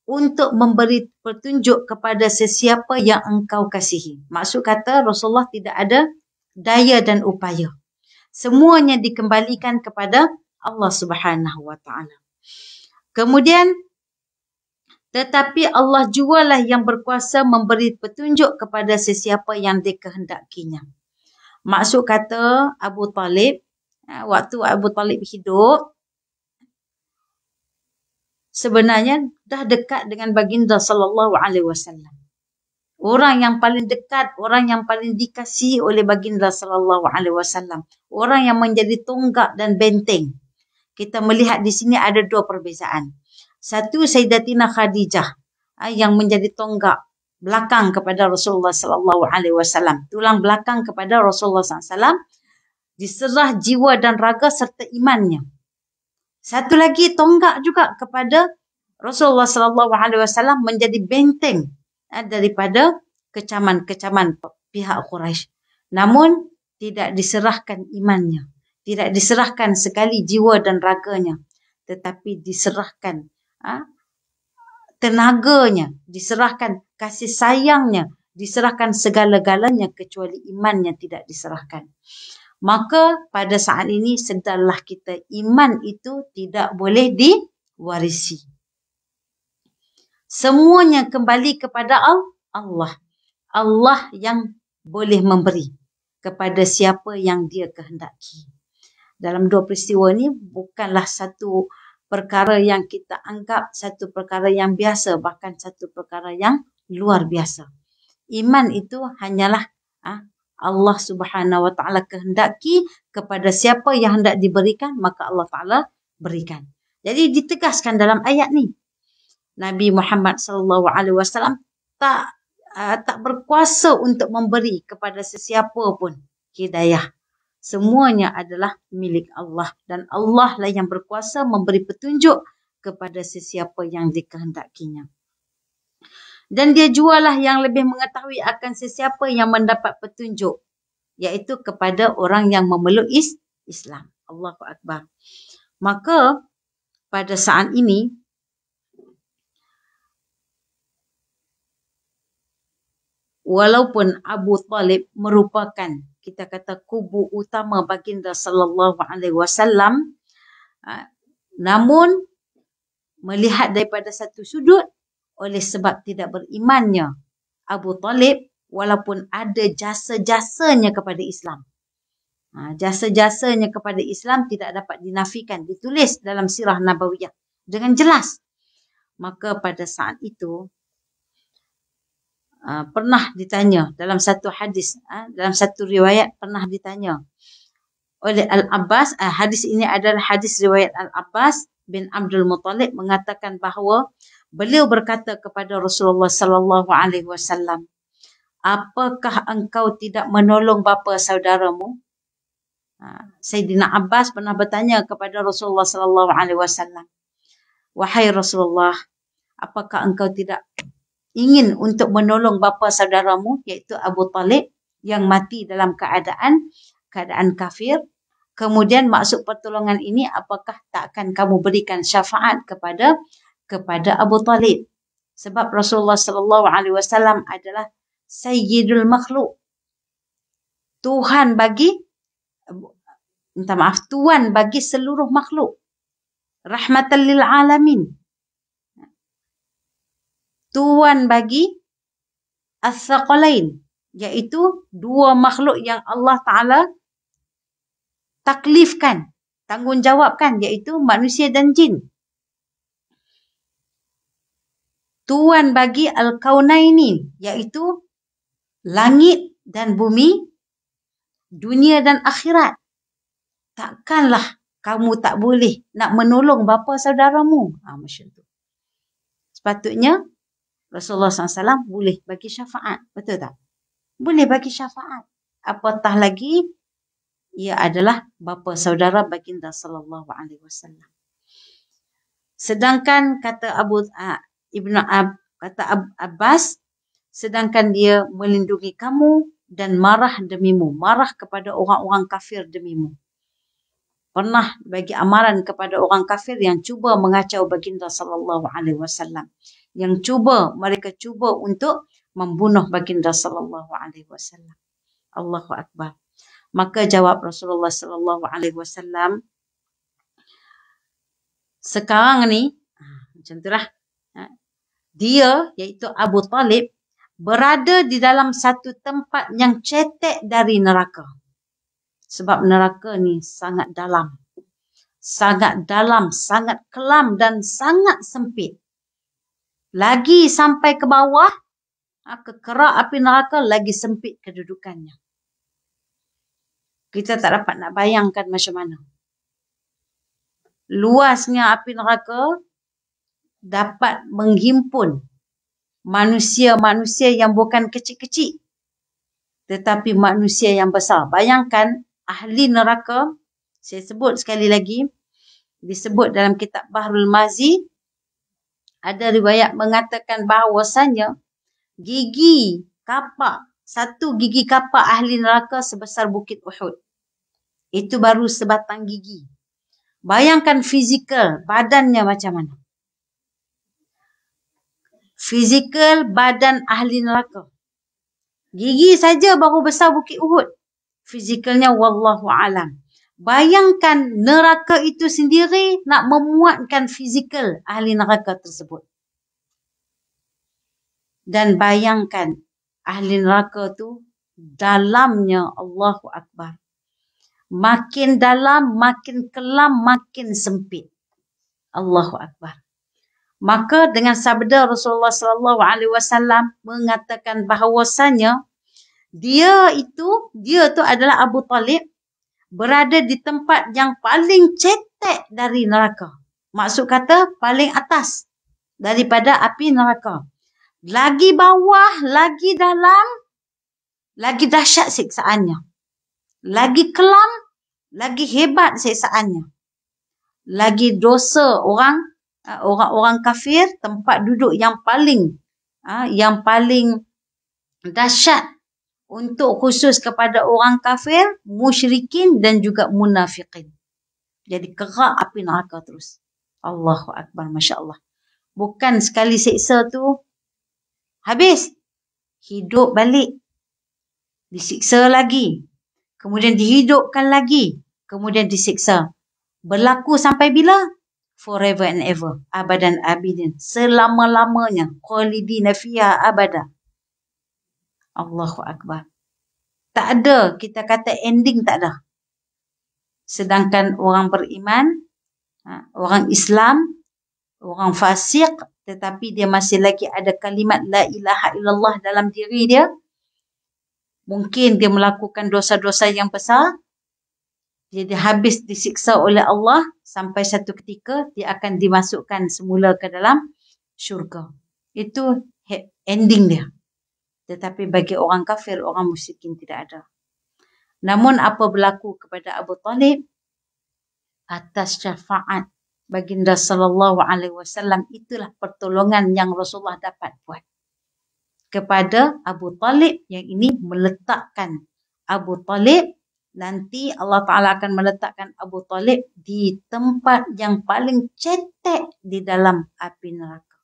untuk memberi petunjuk kepada sesiapa yang engkau kasihi. Maksud kata Rasulullah tidak ada daya dan upaya. Semuanya dikembalikan kepada Allah Subhanahu Wa Taala. Kemudian, tetapi Allah jualah yang berkuasa memberi petunjuk kepada sesiapa yang dikehendakinya. Maksud kata Abu Talib, waktu Abu Talib hidup, sebenarnya dah dekat dengan baginda sallallahu alaihi wasallam. Orang yang paling dekat, orang yang paling dikasihi oleh baginda sallallahu alaihi wasallam. Orang yang menjadi tonggak dan benteng. Kita melihat di sini ada dua perbezaan. Satu, Sayyidatina Khadijah yang menjadi tonggak belakang kepada Rasulullah sallallahu alaihi wasallam. Tulang belakang kepada Rasulullah sallallahu alaihi wasallam. diserah jiwa dan raga serta imannya. Satu lagi tonggak juga kepada Rasulullah SAW menjadi benteng daripada kecaman-kecaman pihak Quraisy. Namun tidak diserahkan imannya, tidak diserahkan sekali jiwa dan raganya, tetapi diserahkan tenaganya, diserahkan kasih sayangnya, diserahkan segala-galanya kecuali imannya tidak diserahkan. Maka pada saat ini sedarlah kita, iman itu tidak boleh diwarisi. Semuanya kembali kepada Allah. Allah yang boleh memberi kepada siapa yang dia kehendaki. Dalam dua peristiwa ini bukanlah satu perkara yang kita anggap satu perkara yang biasa, bahkan satu perkara yang luar biasa. Iman itu hanyalah Allah Subhanahu wa taala kehendaki kepada siapa yang hendak diberikan, maka Allah taala berikan. Jadi ditegaskan dalam ayat ni, Nabi Muhammad sallallahu alaihi wasallam tak berkuasa untuk memberi kepada sesiapa pun hidayah. Semuanya adalah milik Allah dan Allah lah yang berkuasa memberi petunjuk kepada sesiapa yang dikehendakinya. Dan dia jualah yang lebih mengetahui akan sesiapa yang mendapat petunjuk, iaitu kepada orang yang memeluk Islam. Allahu Akbar. Maka pada saat ini walaupun Abu Talib merupakan, kita kata, kubu utama baginda sallallahu alaihi wasallam, namun melihat daripada satu sudut, oleh sebab tidak berimannya Abu Talib, walaupun ada jasa-jasanya kepada Islam, jasa-jasanya kepada Islam tidak dapat dinafikan, ditulis dalam sirah Nabawiyah dengan jelas. Maka pada saat itu pernah ditanya dalam satu hadis, dalam satu riwayat pernah ditanya oleh Al-Abbas. Hadis ini adalah hadis riwayat Al-Abbas bin Abdul Muttalib, mengatakan bahawa beliau berkata kepada Rasulullah sallallahu alaihi wasallam, apakah engkau tidak menolong bapa saudaramu? Sayyidina Abbas pernah bertanya kepada Rasulullah sallallahu alaihi wasallam, wahai Rasulullah, apakah engkau tidak ingin untuk menolong bapa saudaramu, iaitu Abu Talib, yang mati dalam keadaan kafir? Kemudian maksud pertolongan ini, apakah tak akan kamu berikan syafaat kepada Abu Talib? Sebab Rasulullah sallallahu alaihi wasallam adalah sayyidul makhluk, tuan bagi seluruh makhluk, rahmatan lil alamin, tuan bagi as-saqalain, iaitu dua makhluk yang Allah Ta'ala taklifkan, tanggungjawabkan, iaitu manusia dan jin. Tuan bagi al-kaunaini, iaitu langit dan bumi, dunia dan akhirat. Takkanlah kamu tak boleh nak menolong bapa saudaramu. Macam tu. Sepatutnya Rasulullah SAW boleh bagi syafaat. Betul tak? Boleh bagi syafaat. Apatah lagi ia adalah bapa saudara baginda sallallahu alaihi wasallam. Sedangkan kata Abbas, sedangkan dia melindungi kamu dan marah demimu, marah kepada orang-orang kafir demimu. Pernah bagi amaran kepada orang kafir yang cuba mengacau baginda sallallahu alaihi wasallam, yang mereka cuba untuk membunuh baginda sallallahu alaihi wasallam. Allahu Akbar. Maka jawab Rasulullah sallallahu alaihi wasallam, sekarang ni macam itulah, dia iaitu Abu Talib berada di dalam satu tempat yang cetek dari neraka. Sebab neraka ni sangat dalam, sangat kelam dan sangat sempit. Lagi sampai ke bawah, ke kerak api neraka, lagi sempit kedudukannya. Kita tak dapat nak bayangkan macam mana luasnya api neraka dapat menghimpun manusia-manusia yang bukan kecil-kecil, tetapi manusia yang besar. Bayangkan ahli neraka, saya sebut sekali lagi, disebut dalam kitab Bahrul Mazi, ada riwayat mengatakan bahawasanya gigi kapak, satu gigi kapak ahli neraka sebesar bukit Uhud. Itu baru sebatang gigi. Bayangkan fizikal badannya macam mana. Fizikal badan ahli neraka. Gigi saja baru besar bukit Uhud. Fizikalnya wallahu alam. Bayangkan neraka itu sendiri nak memuatkan fizikal ahli neraka tersebut. Dan bayangkan ahli neraka tu dalamnya, Allahu Akbar. Makin dalam, makin kelam, makin sempit. Allahu Akbar. Maka dengan sabda Rasulullah sallallahu alaihi wasallam mengatakan bahawasanya dia tu adalah Abu Talib, berada di tempat yang paling cetek dari neraka. Maksud kata paling atas daripada api neraka. Lagi bawah, lagi dalam, lagi dahsyat siksaannya. Lagi kelam, lagi hebat siksaannya. Lagi dosa orang kafir, tempat duduk yang paling dahsyat untuk khusus kepada orang kafir, musyrikin dan juga munafiqin. Jadi kerak api neraka terus. Allahu Akbar, Masya Allah. Bukan sekali siksa tu habis. Hidup balik. Disiksa lagi. Kemudian dihidupkan lagi. Kemudian disiksa. Berlaku sampai bila? Forever and ever. Abadan abidin. Selama-lamanya. Khalidina fiha abada. Allahu Akbar. Tak ada, kita kata ending tak ada. Sedangkan orang beriman, orang Islam, orang fasik, tetapi dia masih lagi ada kalimat la ilaha illallah dalam diri dia. Mungkin dia melakukan dosa-dosa yang besar. Dia habis disiksa oleh Allah sampai satu ketika dia akan dimasukkan semula ke dalam syurga. Itu ending dia. Tetapi bagi orang kafir, orang musyrikin tidak ada. Namun apa berlaku kepada Abu Talib atas syafaat baginda sallallahu alaihi wasallam, itulah pertolongan yang Rasulullah dapat buat kepada Abu Talib, yang ini meletakkan Abu Talib, nanti Allah Ta'ala akan meletakkan Abu Talib di tempat yang paling cetek di dalam api neraka.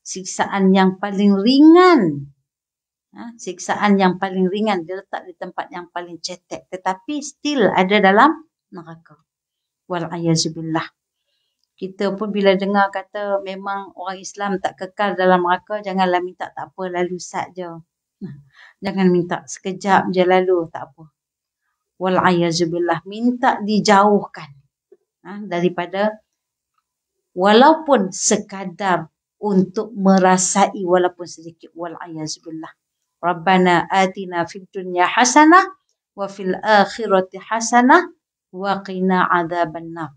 Siksaan yang paling ringan. Siksaan yang paling ringan diletak di tempat yang paling cetek, tetapi still ada dalam neraka. Wal'ayazubillah. Kita pun bila dengar kata memang orang Islam tak kekal dalam neraka, janganlah minta tak apa, lalu sat je. Jangan minta sekejap je lalu, tak apa. Wal'ayazubillah. Minta dijauhkan daripada, walaupun sekadar untuk merasai walaupun sedikit. Wal'ayazubillah. Rabbana atina fid dunya hasanah wa fil akhirati hasanah wa qina adzabannar.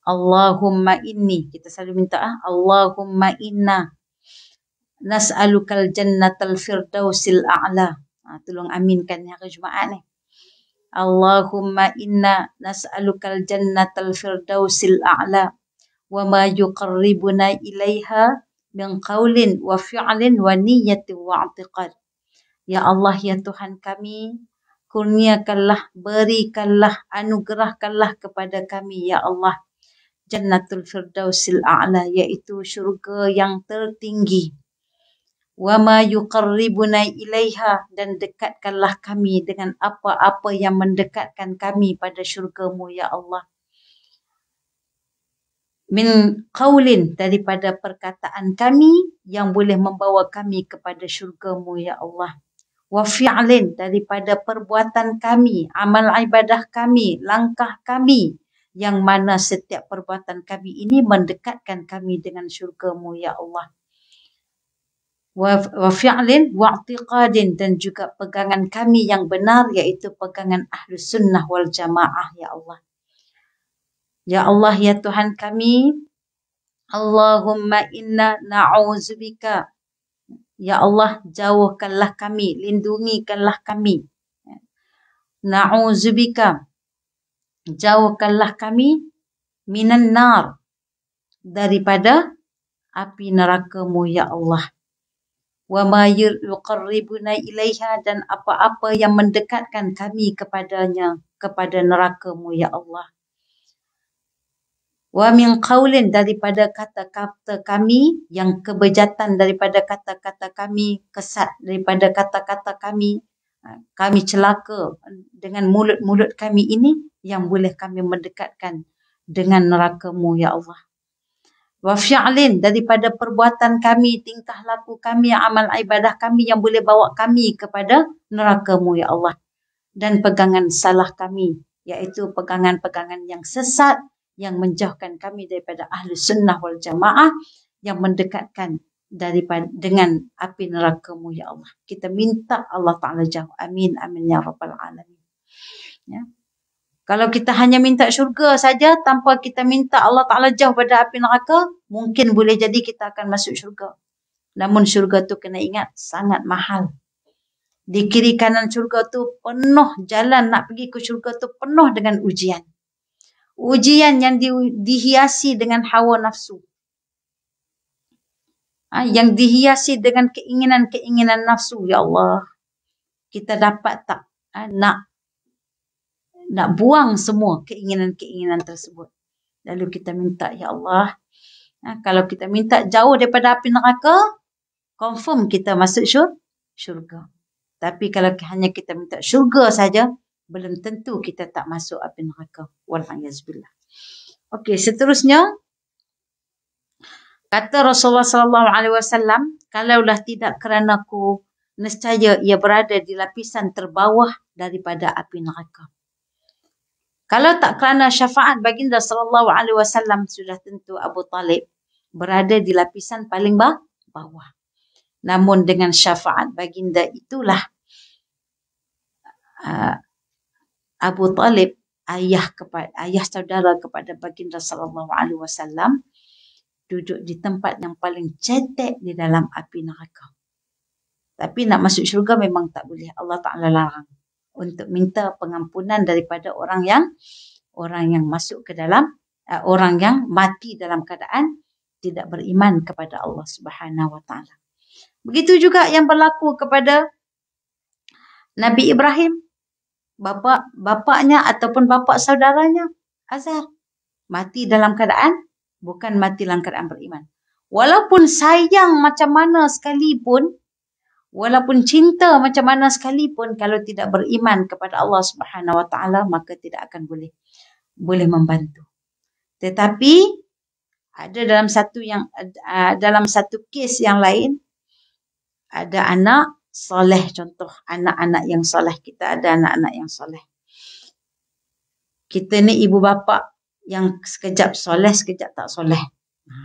Allahumma inni, kita selalu minta Allahumma inna nas'alukal jannatal firdausil a'la. Tolong aminkan hari Jumaat ni. Allahumma inna nas'alukal jannatal firdausil a'la wa ma yuqarribuna ilaiha min qaulin wa fi'lin wa niyyatin wa i'tiqad. Ya Allah, ya Tuhan kami, kurniakanlah, berikanlah, anugerahkanlah kepada kami, ya Allah, Jannatul Firdausil A'la, iaitu syurga yang tertinggi. Wa ma yuqarribuna ilaiha, dan dekatkanlah kami dengan apa-apa yang mendekatkan kami pada syurgamu, ya Allah. Min qaulin, daripada perkataan kami yang boleh membawa kami kepada syurgamu, ya Allah. Wa fi'lin, daripada perbuatan kami, amal ibadah kami, langkah kami, yang mana setiap perbuatan kami ini mendekatkan kami dengan syurgamu, ya Allah. Wa fi'lin wa i'tiqadin, dan juga pegangan kami yang benar, iaitu pegangan Ahlus Sunnah wal Jamaah, ya Allah. Ya Allah, ya Tuhan kami, Allahumma inna na'udzubika, ya Allah, jauhkanlah kami, lindungikanlah kami Na'udzubika, jauhkanlah kami minan nar, daripada api neraka-Mu ya Allah. Wa ma yuqarribuna ilaiha, dan apa-apa yang mendekatkan kami kepadanya, kepada neraka-Mu ya Allah. Wa min qaulin, daripada kata-kata kami yang kebejatan, daripada kata-kata kami kesat, daripada kata-kata kami celaka dengan mulut-mulut kami ini yang boleh kami mendekatkan dengan neraka-Mu ya Allah. Wa fi'lin, daripada perbuatan kami, tingkah laku kami, amal ibadah kami yang boleh bawa kami kepada neraka-Mu ya Allah. Dan pegangan salah kami, iaitu pegangan-pegangan yang sesat, yang menjauhkan kami daripada ahli sunnah wal jamaah, yang mendekatkan daripada dengan api neraka-Mu ya Allah. Kita minta Allah Ta'ala jauh. Amin, amin ya rabbal alamin. Ya. Kalau kita hanya minta syurga saja tanpa kita minta Allah Ta'ala jauh pada api neraka, mungkin boleh jadi kita akan masuk syurga. Namun syurga tu kena ingat sangat mahal. Di kiri kanan syurga tu penuh, jalan nak pergi ke syurga tu penuh dengan ujian. Ujian yang dihiasi dengan hawa nafsu. Yang dihiasi dengan keinginan-keinginan nafsu. Ya Allah, kita dapat tak nak buang semua keinginan-keinginan tersebut. Lalu kita minta, ya Allah, kalau kita minta jauh daripada api neraka, confirm kita masuk syurga. Tapi kalau hanya kita minta syurga saja, belum tentu kita tak masuk api neraka. Wal'ayazubillah. Okey, seterusnya kata Rasulullah SAW, kalaulah tidak kerana aku, nescaya ia berada di lapisan terbawah daripada api neraka. Kalau tak kerana syafaat baginda SAW, sudah tentu Abu Talib berada di lapisan paling bawah. Namun dengan syafaat baginda itulah Abu Talib, ayah saudara kepada baginda SAW, duduk di tempat yang paling cetek di dalam api neraka. Tapi nak masuk syurga memang tak boleh. Allah Ta'ala larang untuk minta pengampunan daripada orang yang masuk ke dalam, orang yang mati dalam keadaan tidak beriman kepada Allah Subhanahu Wa Ta'ala. Begitu juga yang berlaku kepada Nabi Ibrahim, bapaknya ataupun bapak saudaranya Azar, mati dalam keadaan, bukan mati dalam keadaan beriman. Walaupun sayang macam mana sekalipun, walaupun cinta macam mana sekalipun, kalau tidak beriman kepada Allah Subhanahu Wa Ta'ala, maka tidak akan boleh membantu. Tetapi ada dalam satu kes yang lain, ada anak soleh, contoh anak-anak yang soleh. Kita ada anak-anak yang soleh. Kita ni ibu bapa yang sekejap soleh, sekejap tak soleh.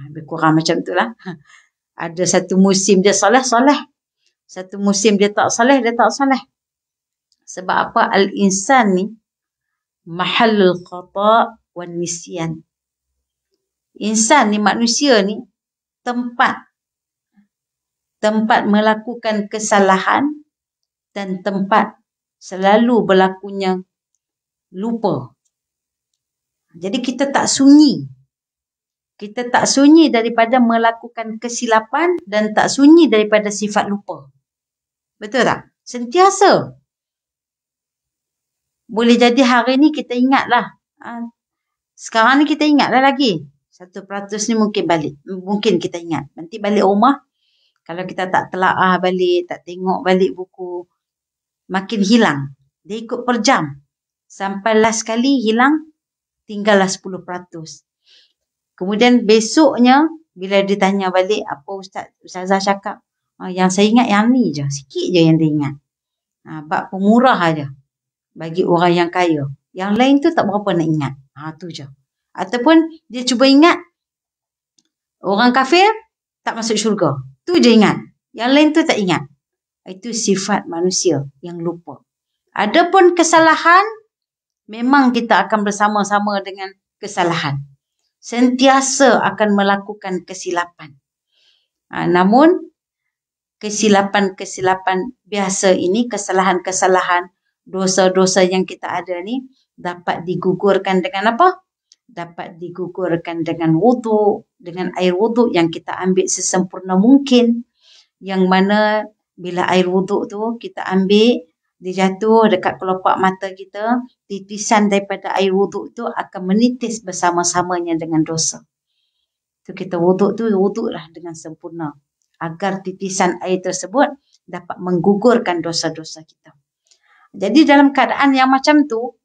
Lebih kurang macam itulah. Ada satu musim dia soleh. Satu musim dia tak soleh. Sebab apa? Al-insan ni mahallul khata' wan nisyan. Insan ni, manusia ni, tempat melakukan kesalahan dan tempat selalu berlakunya lupa. Jadi kita tak sunyi. Kita tak sunyi daripada melakukan kesilapan dan tak sunyi daripada sifat lupa. Betul tak? Sentiasa. Boleh jadi hari ni kita ingatlah. Sekarang ni kita ingatlah lagi. 1% ni mungkin kita ingat. Nanti balik rumah, kalau kita tak telaah balik, tak tengok balik buku, makin hilang. Dia ikut per jam. Sampai last kali hilang, tinggallah 10%. Kemudian besoknya, bila ditanya balik, apa Ustazah cakap? Yang saya ingat yang ni je. Sikit je yang dia ingat. Bab pemurah aja bagi orang yang kaya. Yang lain tu tak berapa nak ingat. Tu je. Ataupun dia cuba ingat, orang kafir tak masuk syurga. Tu je ingat. Yang lain tu tak ingat. Itu sifat manusia yang lupa. Adapun kesalahan, memang kita akan bersama-sama dengan kesalahan. Sentiasa akan melakukan kesilapan. Namun, kesilapan-kesilapan biasa ini, kesalahan-kesalahan dosa-dosa yang kita ada ni dapat digugurkan dengan apa? Dapat digugurkan dengan wuduk, dengan air wuduk yang kita ambil sesempurna mungkin. Yang mana bila air wuduk tu kita ambil, dia jatuh dekat kelopak mata kita, titisan daripada air wuduk tu akan menitis bersama-samanya dengan dosa. Tu kita wuduklah dengan sempurna agar titisan air tersebut dapat menggugurkan dosa-dosa kita. Jadi dalam keadaan yang macam tu,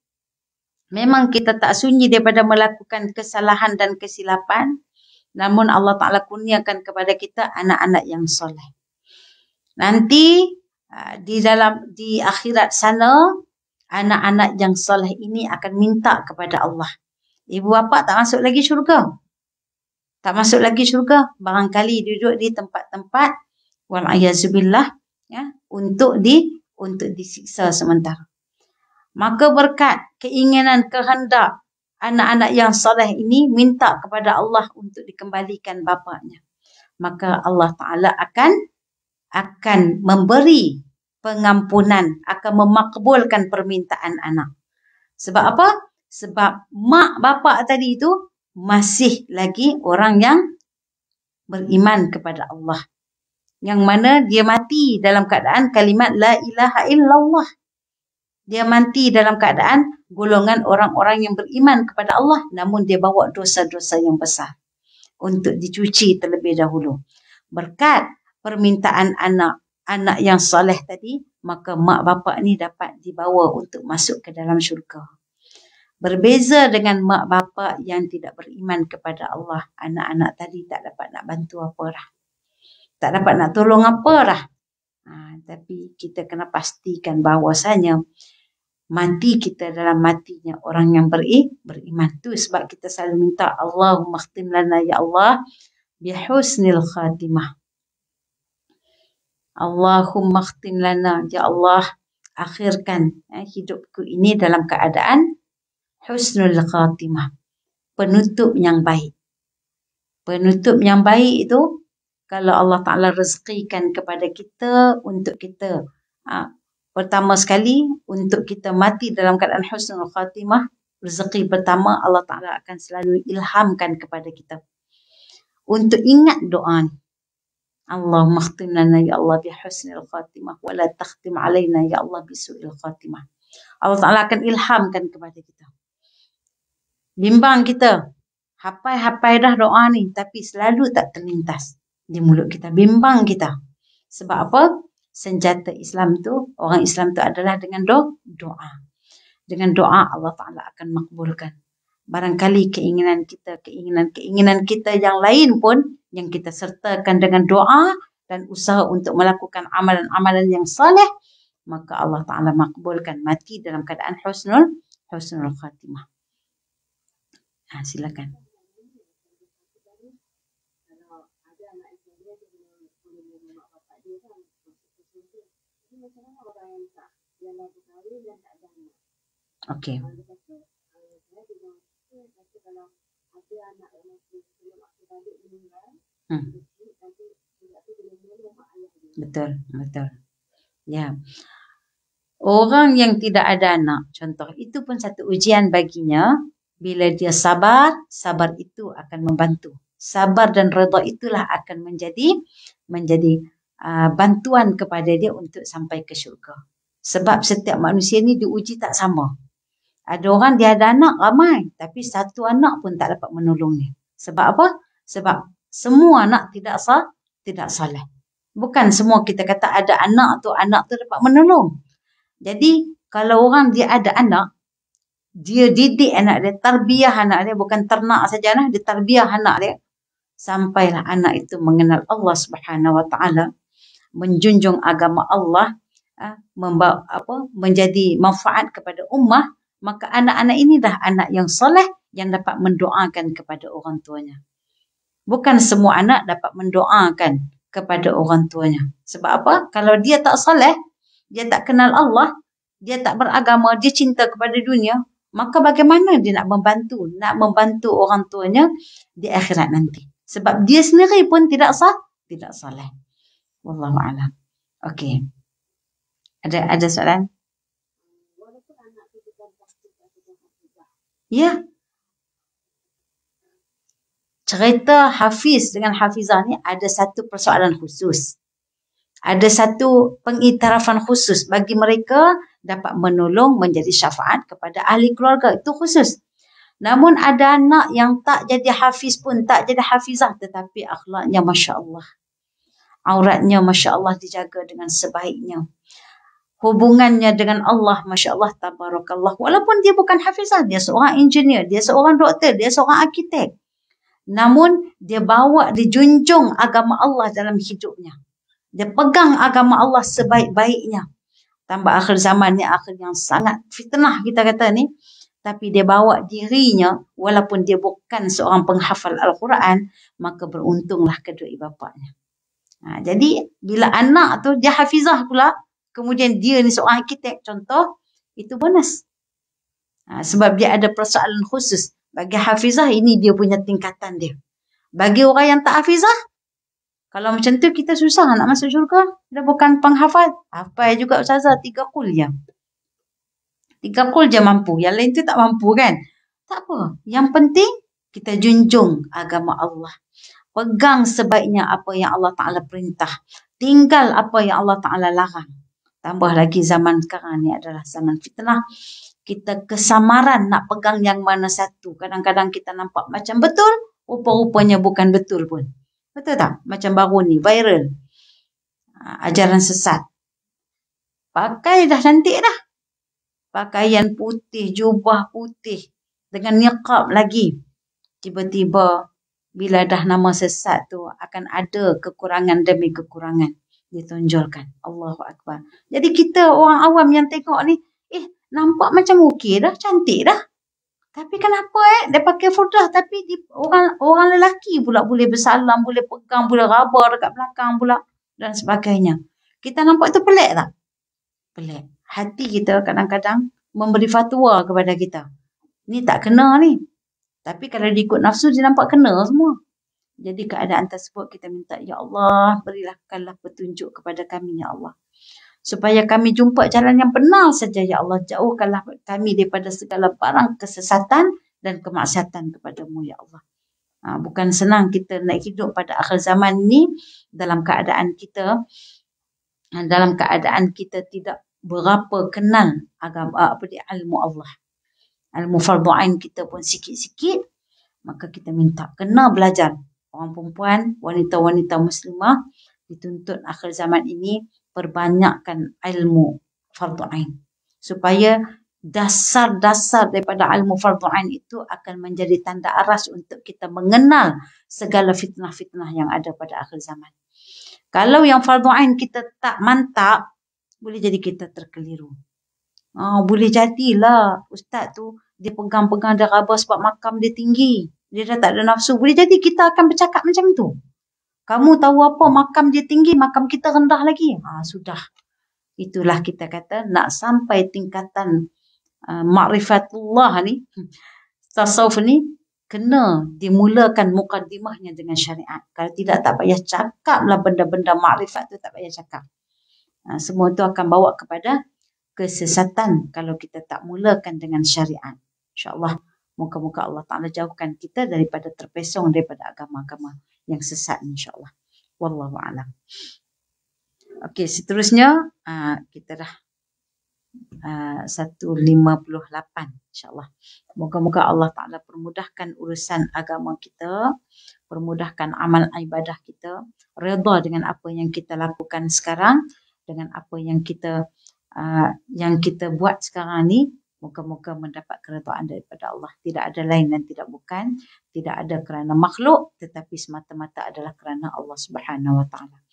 memang kita tak sunyi daripada melakukan kesalahan dan kesilapan, namun Allah Ta'ala kurniakan kepada kita anak-anak yang soleh. Nanti di akhirat sana, anak-anak yang soleh ini akan minta kepada Allah. Ibu bapa tak masuk lagi syurga. Tak masuk lagi syurga. Barangkali duduk di tempat-tempat wal'ayazubillah, ya, untuk disiksa sementara. Maka berkat keinginan kehendak anak-anak yang soleh ini minta kepada Allah untuk dikembalikan bapaknya, maka Allah Ta'ala akan memberi pengampunan, akan memakbulkan permintaan anak. Sebab apa? Sebab mak bapak tadi itu masih lagi orang yang beriman kepada Allah, yang mana dia mati dalam keadaan kalimat la ilaha illallah. Dia mati dalam keadaan golongan orang-orang yang beriman kepada Allah, namun dia bawa dosa-dosa yang besar untuk dicuci terlebih dahulu. Berkat permintaan anak yang soleh tadi, maka mak bapak ni dapat dibawa untuk masuk ke dalam syurga. Berbeza dengan mak bapak yang tidak beriman kepada Allah, anak-anak tadi tak dapat nak bantu apa dah. Tak dapat nak tolong apa dah. Tapi kita kena pastikan bahawasanya mati kita dalam matinya orang yang beriman. Tu sebab kita selalu minta Allahumma khtim lana ya Allah bihusnil khatimah. Allahumma khtim lana ya Allah, akhirkan hidupku ini dalam keadaan husnul khatimah, penutup yang baik. Penutup yang baik itu kalau Allah Ta'ala rezekikan kepada kita, untuk kita pertama sekali, untuk kita mati dalam keadaan husnul khatimah, rezeki pertama Allah Ta'ala akan selalu ilhamkan kepada kita untuk ingat doa ni. Allahumma khtim lana ya Allah bi husnil khatimah wa la takhtim alaina ya Allah bi su'il khatimah. Allah Ta'ala akan ilhamkan kepada kita. Bimbang kita, hafal dah doa ni, tapi selalu tak terlintas di mulut kita. Bimbang kita. Sebab apa? Senjata Islam tu, orang Islam tu adalah dengan doa. Dengan doa Allah Ta'ala akan makbulkan. Barangkali keinginan kita yang lain pun, yang kita sertakan dengan doa dan usaha untuk melakukan amalan-amalan yang saleh, maka Allah Ta'ala makbulkan, mati dalam keadaan husnul khatimah. Silakan. Okey. Betul. Ya. Orang yang tidak ada anak, contoh, itu pun satu ujian baginya. Bila dia sabar itu akan membantu. Sabar dan redha itulah akan menjadi bantuan kepada dia untuk sampai ke syurga. Sebab setiap manusia ni diuji tak sama. Ada orang dia ada anak ramai, tapi satu anak pun tak dapat menolong dia. Sebab apa? Sebab semua anak tidak saleh. Bukan semua kita kata ada anak tu dapat menolong. Jadi kalau orang dia ada anak, dia didik anak dia, tarbiyah anak dia, bukan ternak sajalah, dia tarbiyah anak dia. Sampailah anak itu mengenal Allah Subhanahu Wa Taala, menjunjung agama Allah, menjadi manfaat kepada ummah, maka anak-anak ini dah anak yang soleh yang dapat mendoakan kepada orang tuanya. Bukan semua anak dapat mendoakan kepada orang tuanya. Sebab apa? Kalau dia tak soleh, dia tak kenal Allah, dia tak beragama, dia cinta kepada dunia, maka bagaimana dia nak membantu orang tuanya di akhirat nanti? Sebab dia sendiri pun tidak soleh. Wallahu a'lam. Okey. Ada soalan? Ya, cerita Hafiz dengan Hafizah ni ada satu persoalan khusus. Ada satu pengiktirafan khusus bagi mereka dapat menolong menjadi syafaat kepada ahli keluarga. Itu khusus. Namun ada anak yang tak jadi hafiz pun, tak jadi hafizah, tetapi akhlaknya Masya Allah. Auratnya Masya Allah dijaga dengan sebaiknya. Hubungannya dengan Allah Masya Allah tabarakallah. Walaupun dia bukan hafizah, dia seorang engineer, dia seorang doktor, dia seorang arkitek. Namun dia bawa, dijunjung agama Allah dalam hidupnya. Dia pegang agama Allah sebaik-baiknya. Tambah akhir zaman ni, akhir yang sangat fitnah kita kata ni. Tapi dia bawa dirinya, walaupun dia bukan seorang penghafal Al-Quran, maka beruntunglah kedua ibu bapanya. Jadi, bila anak tu dia hafizah pula, kemudian dia ni seorang arkitek, contoh, itu bonus. Sebab dia ada persoalan khusus. Bagi hafizah, ini dia punya tingkatan dia. Bagi orang yang tak hafizah, kalau macam tu kita susah nak masuk syurga. Dia bukan penghafal. Hafal juga Ustazah, 3 qul je. 3 qul je mampu. Yang lain tu tak mampu kan? Tak apa. Yang penting kita junjung agama Allah. Pegang sebaiknya apa yang Allah Ta'ala perintah. Tinggal apa yang Allah Ta'ala larang. Tambah lagi zaman sekarang ni adalah zaman fitnah. Kita kesamaran nak pegang yang mana satu. Kadang-kadang kita nampak macam betul, rupa-rupanya bukan betul pun. Betul tak? Macam baru ni, viral. Ajaran sesat. Pakai dah cantik dah. Pakaian putih, jubah putih. Dengan niqab lagi. Tiba-tiba, bila dah nama sesat tu, akan ada kekurangan demi kekurangan. Ditonjolkan. Allahu Akbar. Jadi kita orang awam yang tengok ni, nampak macam okey dah, cantik dah. Tapi kenapa dia pakai furdah, tapi orang lelaki pula boleh bersalam, boleh pegang, boleh raba dekat belakang pula dan sebagainya. Kita nampak tu pelik tak? Pelik. Hati kita kadang-kadang memberi fatwa kepada kita. Ni tak kena ni. Tapi kalau diikut nafsu, dia nampak kena semua. Jadi keadaan tersebut kita minta, Ya Allah, berikanlah petunjuk kepada kami, Ya Allah. Supaya kami jumpa jalan yang benar saja, Ya Allah. Jauhkanlah kami daripada segala barang kesesatan dan kemaksiatan kepadamu, Ya Allah. Bukan senang kita nak hidup pada akhir zaman ni dalam keadaan kita tidak berapa kenal agama ilmu Allah. Ilmu fardu ain kita pun sikit-sikit, maka kita minta kena belajar. Orang perempuan, wanita-wanita muslimah dituntut akhir zaman ini perbanyakkan ilmu fardu ain supaya dasar-dasar daripada ilmu fardu ain itu akan menjadi tanda aras untuk kita mengenal segala fitnah-fitnah yang ada pada akhir zaman. Kalau yang fardu ain kita tak mantap, boleh jadi kita terkeliru. Boleh jadilah ustaz tu dia pegang-pegang, dia raba sebab makam dia tinggi. Dia dah tak ada nafsu. Boleh jadi kita akan bercakap macam tu. Kamu tahu apa, makam dia tinggi, makam kita rendah lagi. Sudah. Itulah kita kata nak sampai tingkatan ma'rifatullah ni, tasawuf ni, kena dimulakan mukaddimahnya dengan syariat. Kalau tidak, tak payah cakap lah benda-benda ma'rifat tu, tak payah cakap. Semua tu akan bawa kepada kesesatan kalau kita tak mulakan dengan syariat. InsyaAllah, moga-moga Allah Ta'ala jauhkan kita daripada terpesong daripada agama-agama yang sesat, insyaAllah. Wallahu'alam. Okey, seterusnya kita dah 158, insyaAllah. Moga-moga Allah Ta'ala permudahkan urusan agama kita, permudahkan amal ibadah kita, redha dengan apa yang kita lakukan sekarang, dengan apa yang kita buat sekarang ni. Moga-moga mendapat keredaan daripada Allah. Tidak ada lain dan tidak bukan. Tidak ada kerana makhluk, tetapi semata-mata adalah kerana Allah Subhanahu wa Ta'ala.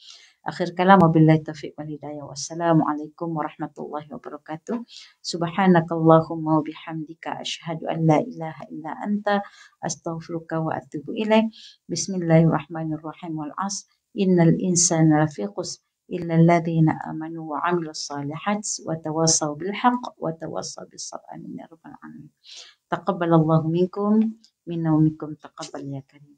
Akhir kalam, wabillahi taufiq wal hidayah. Wassalamualaikum warahmatullahi wabarakatuh. Subhanakallahumma wa bihamdika asyhadu an la ilaha illa anta astaghfiruka wa atubu ilaik. Bismillahirrahmanirrahim. Wal 'asr. Innal insana lafi khusr illa alladhina amanu wa 'amilus salihat wa tawassaw bil haqq wa tawassaw bis sabr. Amin ya rabbal alamin. Taqabbalallahu minkum minna wa minkum taqabbal ya karim.